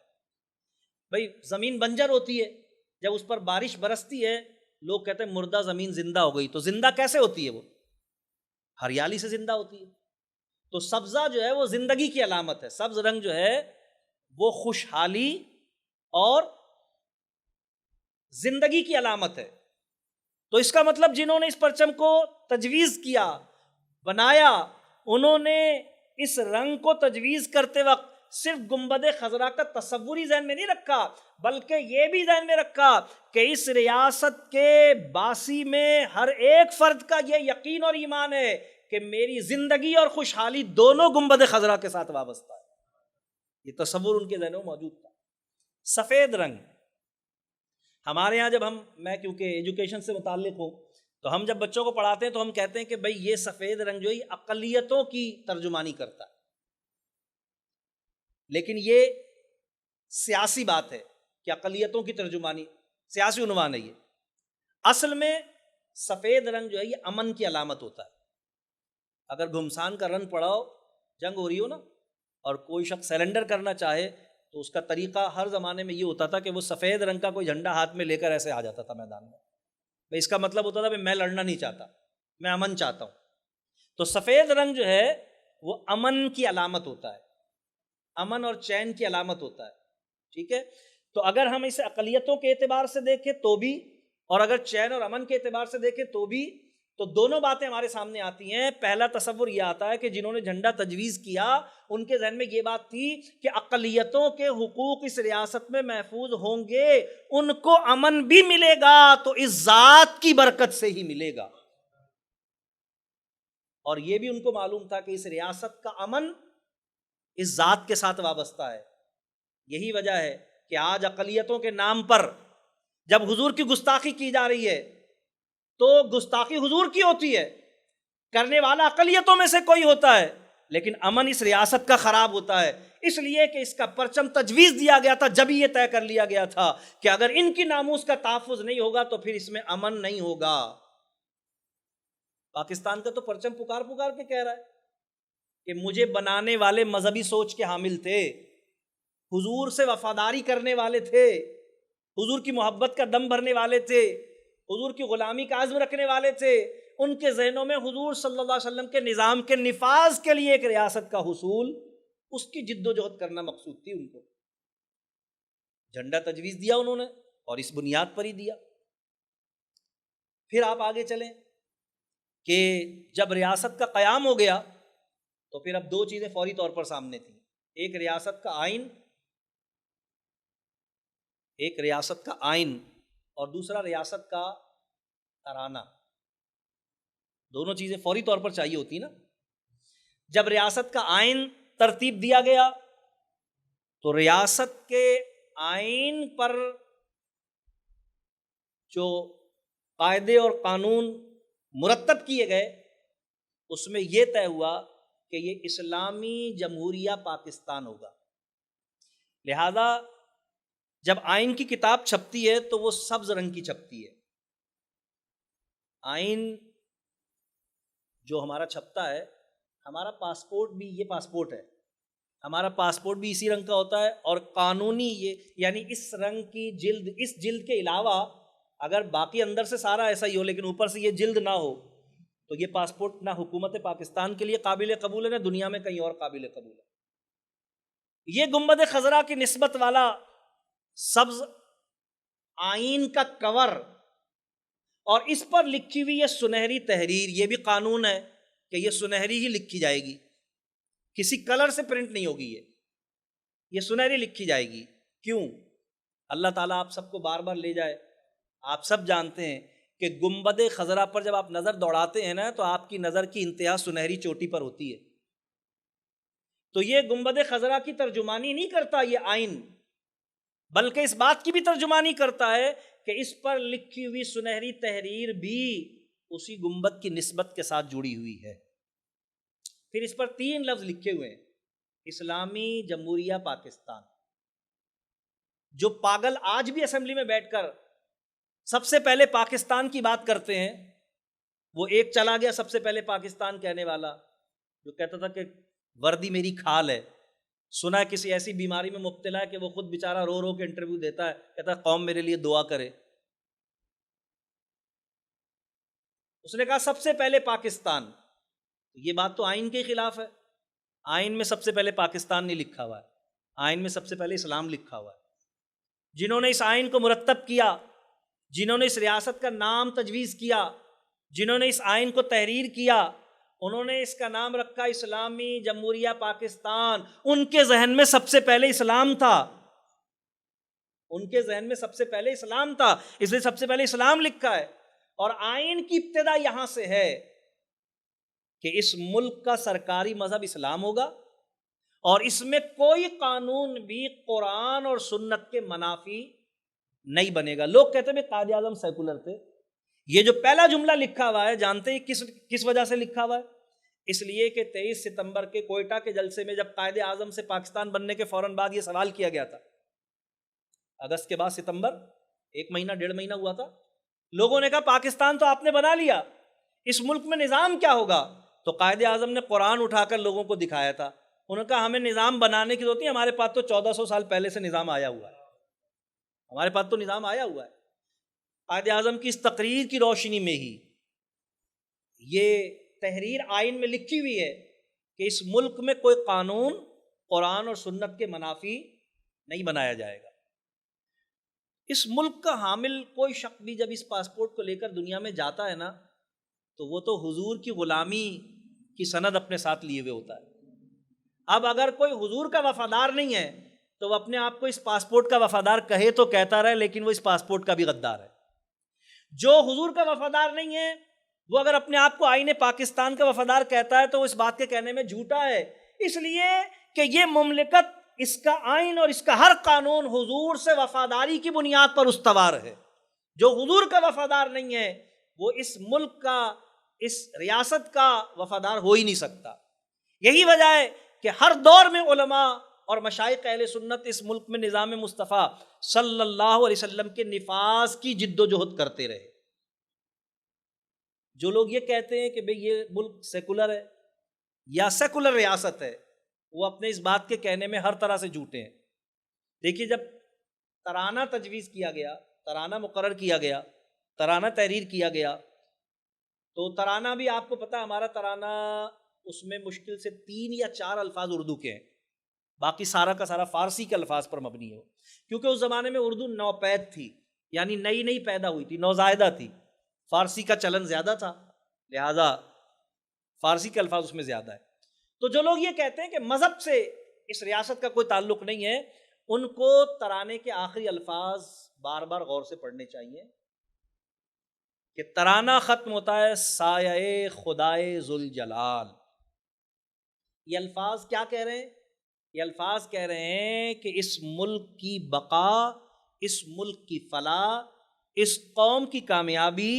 بھئی زمین بنجر ہوتی ہے، جب اس پر بارش برستی ہے لوگ کہتے ہیں مردہ زمین زندہ ہو گئی، تو زندہ کیسے ہوتی ہے؟ وہ ہریالی سے زندہ ہوتی ہے۔ تو سبزہ جو ہے وہ زندگی کی علامت ہے، سبز رنگ جو ہے وہ خوشحالی اور زندگی کی علامت ہے۔ تو اس کا مطلب جنہوں نے اس پرچم کو تجویز کیا، بنایا، انہوں نے اس رنگ کو تجویز کرتے وقت صرف گنبد خضرا کا تصوری ذہن میں نہیں رکھا، بلکہ یہ بھی ذہن میں رکھا کہ اس ریاست کے باسی میں ہر ایک فرد کا یہ یقین اور ایمان ہے کہ میری زندگی اور خوشحالی دونوں گنبد خضرا کے ساتھ وابستہ ہے۔ یہ تصور ان کے ذہنوں میں موجود تھا۔ سفید رنگ، ہمارے ہاں جب میں کیونکہ ایجوکیشن سے متعلق ہوں، تو ہم جب بچوں کو پڑھاتے ہیں تو ہم کہتے ہیں کہ بھئی یہ سفید رنگ جو ہے یہ اقلیتوں کی ترجمانی کرتا ہے، لیکن یہ سیاسی بات ہے کہ اقلیتوں کی ترجمانی، سیاسی عنوان ہے یہ۔ اصل میں سفید رنگ جو ہے یہ امن کی علامت ہوتا ہے۔ اگر گھمسان کا رنگ پڑاؤ، جنگ ہو رہی ہو نا، اور کوئی شخص سیلنڈر کرنا چاہے تو اس کا طریقہ ہر زمانے میں یہ ہوتا تھا کہ وہ سفید رنگ کا کوئی جھنڈا ہاتھ میں لے کر ایسے آ جاتا تھا میدان میں۔ اس کا مطلب ہوتا تھا کہ میں لڑنا نہیں چاہتا، میں امن چاہتا ہوں۔ تو سفید رنگ جو ہے وہ امن کی علامت ہوتا ہے، امن اور چین کی علامت ہوتا ہے، ٹھیک ہے۔ تو اگر ہم اسے اقلیتوں کے اعتبار سے دیکھیں تو بھی، اور اگر چین اور امن کے اعتبار سے دیکھیں تو بھی، تو دونوں باتیں ہمارے سامنے آتی ہیں۔ پہلا تصور یہ آتا ہے کہ جنہوں نے جھنڈا تجویز کیا ان کے ذہن میں یہ بات تھی کہ اقلیتوں کے حقوق اس ریاست میں محفوظ ہوں گے، ان کو امن بھی ملے گا تو اس ذات کی برکت سے ہی ملے گا۔ اور یہ بھی ان کو معلوم تھا کہ اس ریاست کا امن اس ذات کے ساتھ وابستہ ہے۔ یہی وجہ ہے کہ آج اقلیتوں کے نام پر جب حضور کی گستاخی کی جا رہی ہے تو گستاخی حضور کی ہوتی ہے، کرنے والا اقلیتوں میں سے کوئی ہوتا ہے، لیکن امن اس ریاست کا خراب ہوتا ہے، اس لیے کہ اس کا پرچم تجویز دیا گیا تھا۔ جب یہ طے کر لیا گیا تھا کہ اگر ان کی ناموس کا تحفظ نہیں ہوگا تو پھر اس میں امن نہیں ہوگا۔ پاکستان کا تو پرچم پکار کے کہہ رہا ہے کہ مجھے بنانے والے مذہبی سوچ کے حامل تھے، حضور سے وفاداری کرنے والے تھے، حضور کی محبت کا دم بھرنے والے تھے، حضور کی غلامی کا عزم رکھنے والے تھے۔ ان کے ذہنوں میں حضور صلی اللہ علیہ وسلم کے نظام کے نفاذ کے لیے ایک ریاست کا حصول، اس کی جد و جہد کرنا مقصود تھی۔ ان کو جھنڈا تجویز دیا انہوں نے، اور اس بنیاد پر ہی دیا۔ پھر آپ آگے چلیں کہ جب ریاست کا قیام ہو گیا تو پھر اب دو چیزیں فوری طور پر سامنے تھیں، ایک ریاست کا آئین، ایک ریاست کا آئین اور دوسرا ریاست کا ترانہ۔ دونوں چیزیں فوری طور پر چاہیے ہوتی نا۔ جب ریاست کا آئین ترتیب دیا گیا تو ریاست کے آئین پر جو قاعدے اور قانون مرتب کیے گئے اس میں یہ طے ہوا کہ یہ اسلامی جمہوریہ پاکستان ہوگا۔ لہذا جب آئین کی کتاب چھپتی ہے تو وہ سبز رنگ کی چھپتی ہے۔ آئین جو ہمارا چھپتا ہے، ہمارا پاسپورٹ بھی یہ پاسپورٹ ہے، ہمارا پاسپورٹ بھی اسی رنگ کا ہوتا ہے، اور قانونی یہ یعنی اس رنگ کی جلد، اس جلد کے علاوہ اگر باقی اندر سے سارا ایسا ہی ہو لیکن اوپر سے یہ جلد نہ ہو تو یہ پاسپورٹ نہ حکومت پاکستان کے لیے قابل قبول ہے نہ دنیا میں کہیں اور قابل قبول ہے۔ یہ گنبد خضرا کی نسبت والا سبز آئین کا کور اور اس پر لکھی ہوئی یہ سنہری تحریر، یہ بھی قانون ہے کہ یہ سنہری ہی لکھی جائے گی، کسی کلر سے پرنٹ نہیں ہوگی، یہ سنہری لکھی جائے گی۔ کیوں؟ اللہ تعالیٰ آپ سب کو بار بار لے جائے۔ آپ سب جانتے ہیں کہ گنبد خضرا پر جب آپ نظر دوڑاتے ہیں نا تو آپ کی نظر کی انتہا سنہری چوٹی پر ہوتی ہے۔ تو یہ گنبد خضرا کی ترجمانی نہیں کرتا یہ آئین، بلکہ اس بات کی بھی ترجمانی کرتا ہے کہ اس پر لکھی ہوئی سنہری تحریر بھی اسی گنبد کی نسبت کے ساتھ جڑی ہوئی ہے۔ پھر اس پر 3 لفظ لکھے ہوئے ہیں، اسلامی جمہوریہ پاکستان۔ جو پاگل آج بھی اسمبلی میں بیٹھ کر سب سے پہلے پاکستان کی بات کرتے ہیں، وہ ایک چلا گیا سب سے پہلے پاکستان کہنے والا، جو کہتا تھا کہ وردی میری کھال ہے۔ سنا ہے کسی ایسی بیماری میں مبتلا ہے کہ وہ خود بیچارہ رو رو کے انٹرویو دیتا ہے، کہتا ہے قوم میرے لیے دعا کرے۔ اس نے کہا سب سے پہلے پاکستان، یہ بات تو آئین کے خلاف ہے۔ آئین میں سب سے پہلے پاکستان نہیں لکھا ہوا ہے، آئین میں سب سے پہلے اسلام لکھا ہوا ہے۔ جنہوں نے اس آئین کو مرتب کیا، جنہوں نے اس ریاست کا نام تجویز کیا، جنہوں نے اس آئین کو تحریر کیا، انہوں نے اس کا نام رکھا اسلامی جمہوریہ پاکستان۔ ان کے ذہن میں سب سے پہلے اسلام تھا، ان کے ذہن میں سب سے پہلے اسلام تھا، اس لیے سب سے پہلے اسلام لکھا ہے۔ اور آئین کی ابتدا یہاں سے ہے کہ اس ملک کا سرکاری مذہب اسلام ہوگا، اور اس میں کوئی قانون بھی قرآن اور سنت کے منافی نہیں بنے گا۔ لوگ کہتے ہیں قائد اعظم سیکولر تھے، یہ جو پہلا جملہ لکھا ہوا ہے جانتے ہیں کس وجہ سے لکھا ہوا ہے؟ اس لیے کہ 23 ستمبر کے کوئٹہ کے جلسے میں جب قائد اعظم سے پاکستان بننے کے فوراً بعد یہ سوال کیا گیا تھا، اگست کے بعد ستمبر 1 مہینہ 1.5 مہینہ ہوا تھا، لوگوں نے کہا پاکستان تو آپ نے بنا لیا، اس ملک میں نظام کیا ہوگا؟ تو قائد اعظم نے قرآن اٹھا کر لوگوں کو دکھایا تھا، انہوں نے کہا ہمیں نظام بنانے کی ضرورت نہیں، ہمارے پاس تو 1400 سال پہلے سے نظام آیا ہوا ہے، ہمارے پاس تو نظام آیا ہوا ہے۔ قائد اعظم کی اس تقریر کی روشنی میں ہی یہ تحریر آئین میں لکھی ہوئی ہے کہ اس ملک میں کوئی قانون قرآن اور سنت کے منافی نہیں بنایا جائے گا۔ اس ملک کا حامل کوئی شخص بھی جب اس پاسپورٹ کو لے کر دنیا میں جاتا ہے نا تو وہ تو حضور کی غلامی کی سند اپنے ساتھ لیے ہوئے ہوتا ہے۔ اب اگر کوئی حضور کا وفادار نہیں ہے تو وہ اپنے آپ کو اس پاسپورٹ کا وفادار کہے تو کہتا رہے، لیکن وہ اس پاسپورٹ کا بھی غدار ہے۔ جو حضور کا وفادار نہیں ہے وہ اگر اپنے آپ کو آئین پاکستان کا وفادار کہتا ہے تو وہ اس بات کے کہنے میں جھوٹا ہے، اس لیے کہ یہ مملکت، اس کا آئین اور اس کا ہر قانون حضور سے وفاداری کی بنیاد پر استوار ہے۔ جو حضور کا وفادار نہیں ہے وہ اس ملک کا، اس ریاست کا وفادار ہو ہی نہیں سکتا۔ یہی وجہ ہے کہ ہر دور میں علماء اور مشائخ اہل سنت اس ملک میں نظام مصطفیٰ صلی اللہ علیہ وسلم کے نفاذ کی جد و جہد کرتے رہے۔ جو لوگ یہ کہتے ہیں کہ بھئی یہ ملک سیکولر ہے یا سیکولر ریاست ہے، وہ اپنے اس بات کے کہنے میں ہر طرح سے جھوٹے ہیں۔ دیکھیے جب ترانہ تجویز کیا گیا، ترانہ مقرر کیا گیا، ترانہ تحریر کیا گیا، تو ترانہ بھی آپ کو پتہ ہے ہمارا ترانہ اس میں مشکل سے 3 یا 4 الفاظ اردو کے ہیں، باقی سارا کا سارا فارسی کے الفاظ پر مبنی ہے، کیونکہ اس زمانے میں اردو نوپید تھی، یعنی نئی پیدا ہوئی تھی، نوزائیدہ تھی، فارسی کا چلن زیادہ تھا، لہذا فارسی کے الفاظ اس میں زیادہ ہے۔ تو جو لوگ یہ کہتے ہیں کہ مذہب سے اس ریاست کا کوئی تعلق نہیں ہے، ان کو ترانے کے آخری الفاظ بار بار غور سے پڑھنے چاہیے کہ ترانہ ختم ہوتا ہے سایہ خدائے ذوالجلال۔ یہ الفاظ کیا کہہ رہے ہیں یہ الفاظ کہہ رہے ہیں کہ اس ملک کی بقا، اس ملک کی فلاح، اس قوم کی کامیابی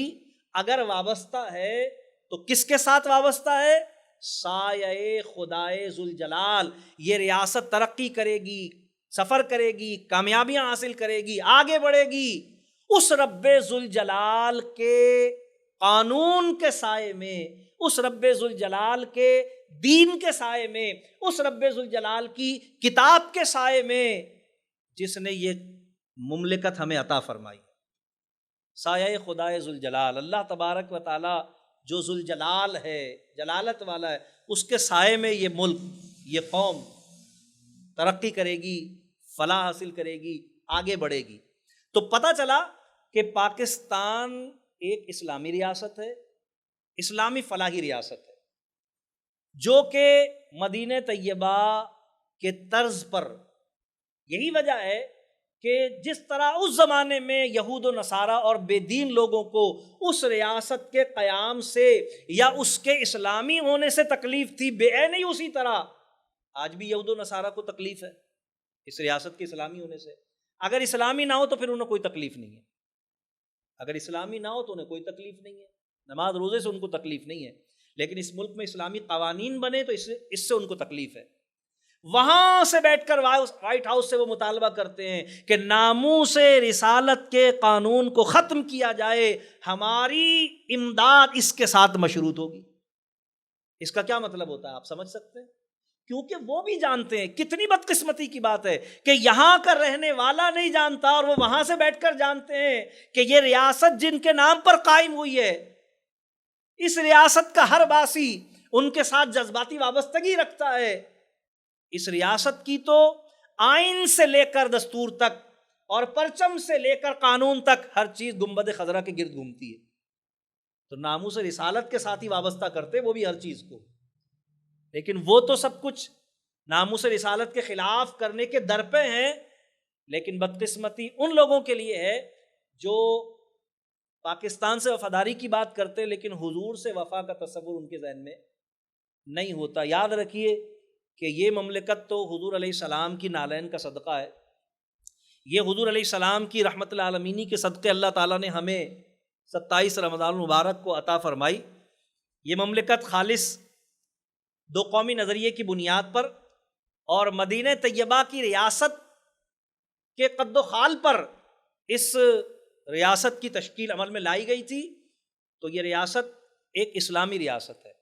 اگر وابستہ ہے تو کس کے ساتھ وابستہ ہے؟ سایہ خدائے ذوالجلال۔ یہ ریاست ترقی کرے گی، سفر کرے گی، کامیابیاں حاصل کرے گی، آگے بڑھے گی اس رب ذوالجلال کے قانون کے سائے میں، اس رب ذوالجلال کے دین کے سائے میں، اس رب ذوالجلال کی کتاب کے سائے میں جس نے یہ مملکت ہمیں عطا فرمائی۔ سایہ خدائے ذوالجلال، اللہ تبارک و تعالی جو ذوالجلال ہے، جلالت والا ہے، اس کے سائے میں یہ ملک، یہ قوم ترقی کرے گی، فلاح حاصل کرے گی، آگے بڑھے گی۔ تو پتہ چلا کہ پاکستان ایک اسلامی ریاست ہے، اسلامی فلاحی ریاست ہے، جو کہ مدینہ طیبہ کے طرز پر، یہی وجہ ہے کہ جس طرح اس زمانے میں یہود و نصارہ اور بے دین لوگوں کو اس ریاست کے قیام سے یا اس کے اسلامی ہونے سے تکلیف تھی، بے عینی اسی طرح آج بھی یہود و نصارہ کو تکلیف ہے اس ریاست کے اسلامی ہونے سے۔ اگر اسلامی نہ ہو تو پھر انہیں کوئی تکلیف نہیں ہے، اگر اسلامی نہ ہو تو انہیں کوئی تکلیف نہیں ہے، نماز روزے سے ان کو تکلیف نہیں ہے، لیکن اس ملک میں اسلامی قوانین بنے تو اس سے ان کو تکلیف ہے۔ وہاں سے بیٹھ کر وائٹ ہاؤس سے وہ مطالبہ کرتے ہیں کہ ناموس رسالت کے قانون کو ختم کیا جائے، ہماری امداد اس کے ساتھ مشروط ہوگی۔ اس کا کیا مطلب ہوتا ہے آپ سمجھ سکتے ہیں؟ کیونکہ وہ بھی جانتے ہیں، کتنی بدقسمتی کی بات ہے کہ یہاں کا رہنے والا نہیں جانتا اور وہ وہاں سے بیٹھ کر جانتے ہیں کہ یہ ریاست جن کے نام پر قائم ہوئی ہے، اس ریاست کا ہر باسی ان کے ساتھ جذباتی وابستگی رکھتا ہے۔ اس ریاست کی تو آئین سے لے کر دستور تک اور پرچم سے لے کر قانون تک ہر چیز گنبد خضرا کے گرد گھومتی ہے، تو ناموس رسالت کے ساتھ ہی وابستہ کرتے وہ بھی ہر چیز کو، لیکن وہ تو سب کچھ ناموس رسالت کے خلاف کرنے کے در پہ ہیں۔ لیکن بدقسمتی ان لوگوں کے لیے ہے جو پاکستان سے وفاداری کی بات کرتے لیکن حضور سے وفا کا تصور ان کے ذہن میں نہیں ہوتا۔ یاد رکھیے کہ یہ مملکت تو حضور علیہ السلام کی نالین کا صدقہ ہے، یہ حضور علیہ السلام کی رحمت العالمینی کے صدقے اللہ تعالیٰ نے ہمیں 27 رمضان المبارک کو عطا فرمائی۔ یہ مملکت خالص دو قومی نظریے کی بنیاد پر اور مدینہ طیبہ کی ریاست کے قد و خال پر اس ریاست کی تشکیل عمل میں لائی گئی تھی۔ تو یہ ریاست ایک اسلامی ریاست ہے،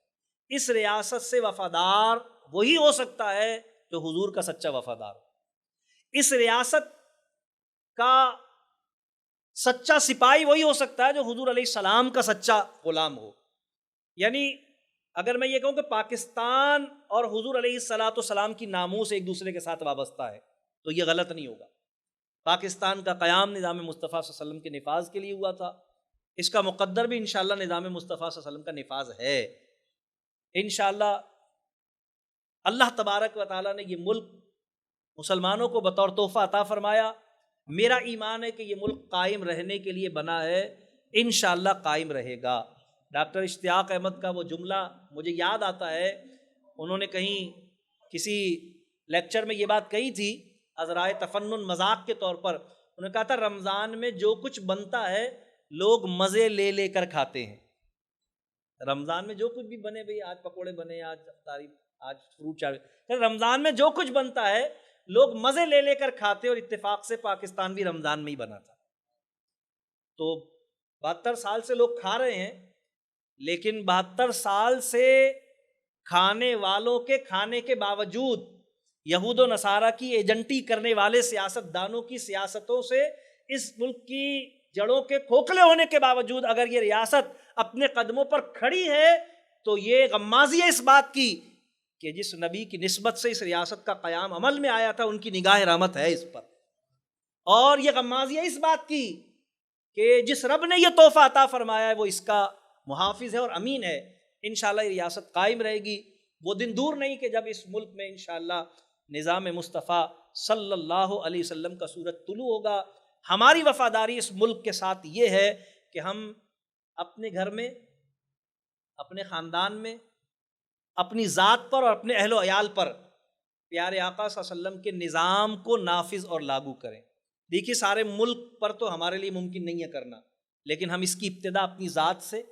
اس ریاست سے وفادار وہی ہو سکتا ہے جو حضور کا سچا وفادار ہو، اس ریاست کا سچا سپاہی وہی ہو سکتا ہے جو حضور علیہ السلام کا سچا غلام ہو۔ یعنی اگر میں یہ کہوں کہ پاکستان اور حضور علیہ السلام کی ناموس ایک دوسرے کے ساتھ وابستہ ہے تو یہ غلط نہیں ہوگا۔ پاکستان کا قیام نظام مصطفیٰ صلی اللہ علیہ وسلم کے نفاذ کے لیے ہوا تھا، اس کا مقدر بھی انشاءاللہ نظام مصطفیٰ صلی اللہ علیہ وسلم کا نفاذ ہے۔ انشاءاللہ اللہ تبارک و تعالیٰ نے یہ ملک مسلمانوں کو بطور تحفہ عطا فرمایا۔ میرا ایمان ہے کہ یہ ملک قائم رہنے کے لیے بنا ہے، انشاءاللہ قائم رہے گا۔ ڈاکٹر اشتیاق احمد کا وہ جملہ مجھے یاد آتا ہے، انہوں نے کہیں کسی لیکچر میں یہ بات کہی تھی عذرائے تفنن مذاق کے طور پر، انہوں نے کہا تھا رمضان میں جو کچھ بنتا ہے لوگ مزے لے لے کر کھاتے ہیں۔ رمضان میں جو کچھ بھی بنے، بھئی آج پکوڑے بنے، آج افطاری، آج فروٹ چاٹ، رمضان میں جو کچھ بنتا ہے لوگ مزے لے لے کر کھاتے، اور اتفاق سے پاکستان بھی رمضان میں ہی بنا تھا۔ تو 72 سال سے لوگ کھا رہے ہیں، لیکن 72 سال سے کھانے والوں کے کھانے کے باوجود یہود و نصارہ کی ایجنٹی کرنے والے سیاست دانوں کی سیاستوں سے اس ملک کی جڑوں کے کھوکھلے ہونے کے باوجود اگر یہ ریاست اپنے قدموں پر کھڑی ہے تو یہ غمازی ہے اس بات کی کہ جس نبی کی نسبت سے اس ریاست کا قیام عمل میں آیا تھا ان کی نگاہ رحمت ہے اس پر، اور یہ غمازی ہے اس بات کی کہ جس رب نے یہ تحفہ عطا فرمایا ہے وہ اس کا محافظ ہے اور امین ہے۔ انشاءاللہ یہ ریاست قائم رہے گی۔ وہ دن دور نہیں کہ جب اس ملک میں انشاءاللہ نظام مصطفیٰ صلی اللہ علیہ وسلم کا سورج طلوع ہوگا۔ ہماری وفاداری اس ملک کے ساتھ یہ ہے کہ ہم اپنے گھر میں، اپنے خاندان میں، اپنی ذات پر اور اپنے اہل و عیال پر پیارے آقا صلی اللہ علیہ وسلم کے نظام کو نافذ اور لاگو کریں۔ دیکھیے سارے ملک پر تو ہمارے لیے ممکن نہیں ہے کرنا، لیکن ہم اس کی ابتدا اپنی ذات سے،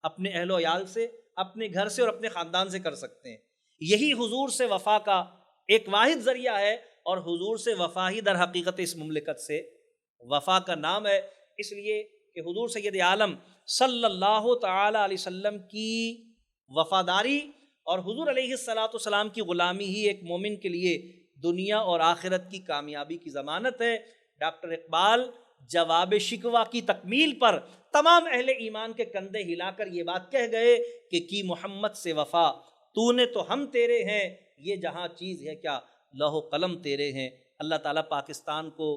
اپنے اہل و عیال سے، اپنے گھر سے اور اپنے خاندان سے کر سکتے ہیں۔ یہی حضور سے وفا کا ایک واحد ذریعہ ہے، اور حضور سے وفا ہی در حقیقت اس مملکت سے وفا کا نام ہے۔ اس لیے کہ حضور سید عالم صلی اللہ تعالی علیہ وسلم کی وفاداری اور حضور علیہ الصلاۃ والسلام کی غلامی ہی ایک مومن کے لیے دنیا اور آخرت کی کامیابی کی ضمانت ہے۔ ڈاکٹر اقبال جواب شکوہ کی تکمیل پر تمام اہل ایمان کے کندھے ہلا کر یہ بات کہہ گئے کہ کی محمد سے وفا، تو نے تو ہم تیرے ہیں، یہ جہاں چیز ہے کیا لوح و قلم تیرے ہیں۔ اللہ تعالیٰ پاکستان کو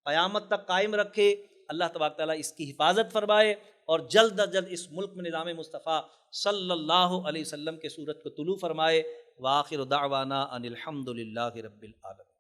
قیامت تک قائم رکھے، اللہ تبارک تعالیٰ اس کی حفاظت فرمائے، اور جلد از جلد اس ملک میں نظام مصطفیٰ صلی اللہ علیہ وسلم کے صورت کو طلوع فرمائے۔ وآخر دعوانا ان الحمد للہ رب العالمین۔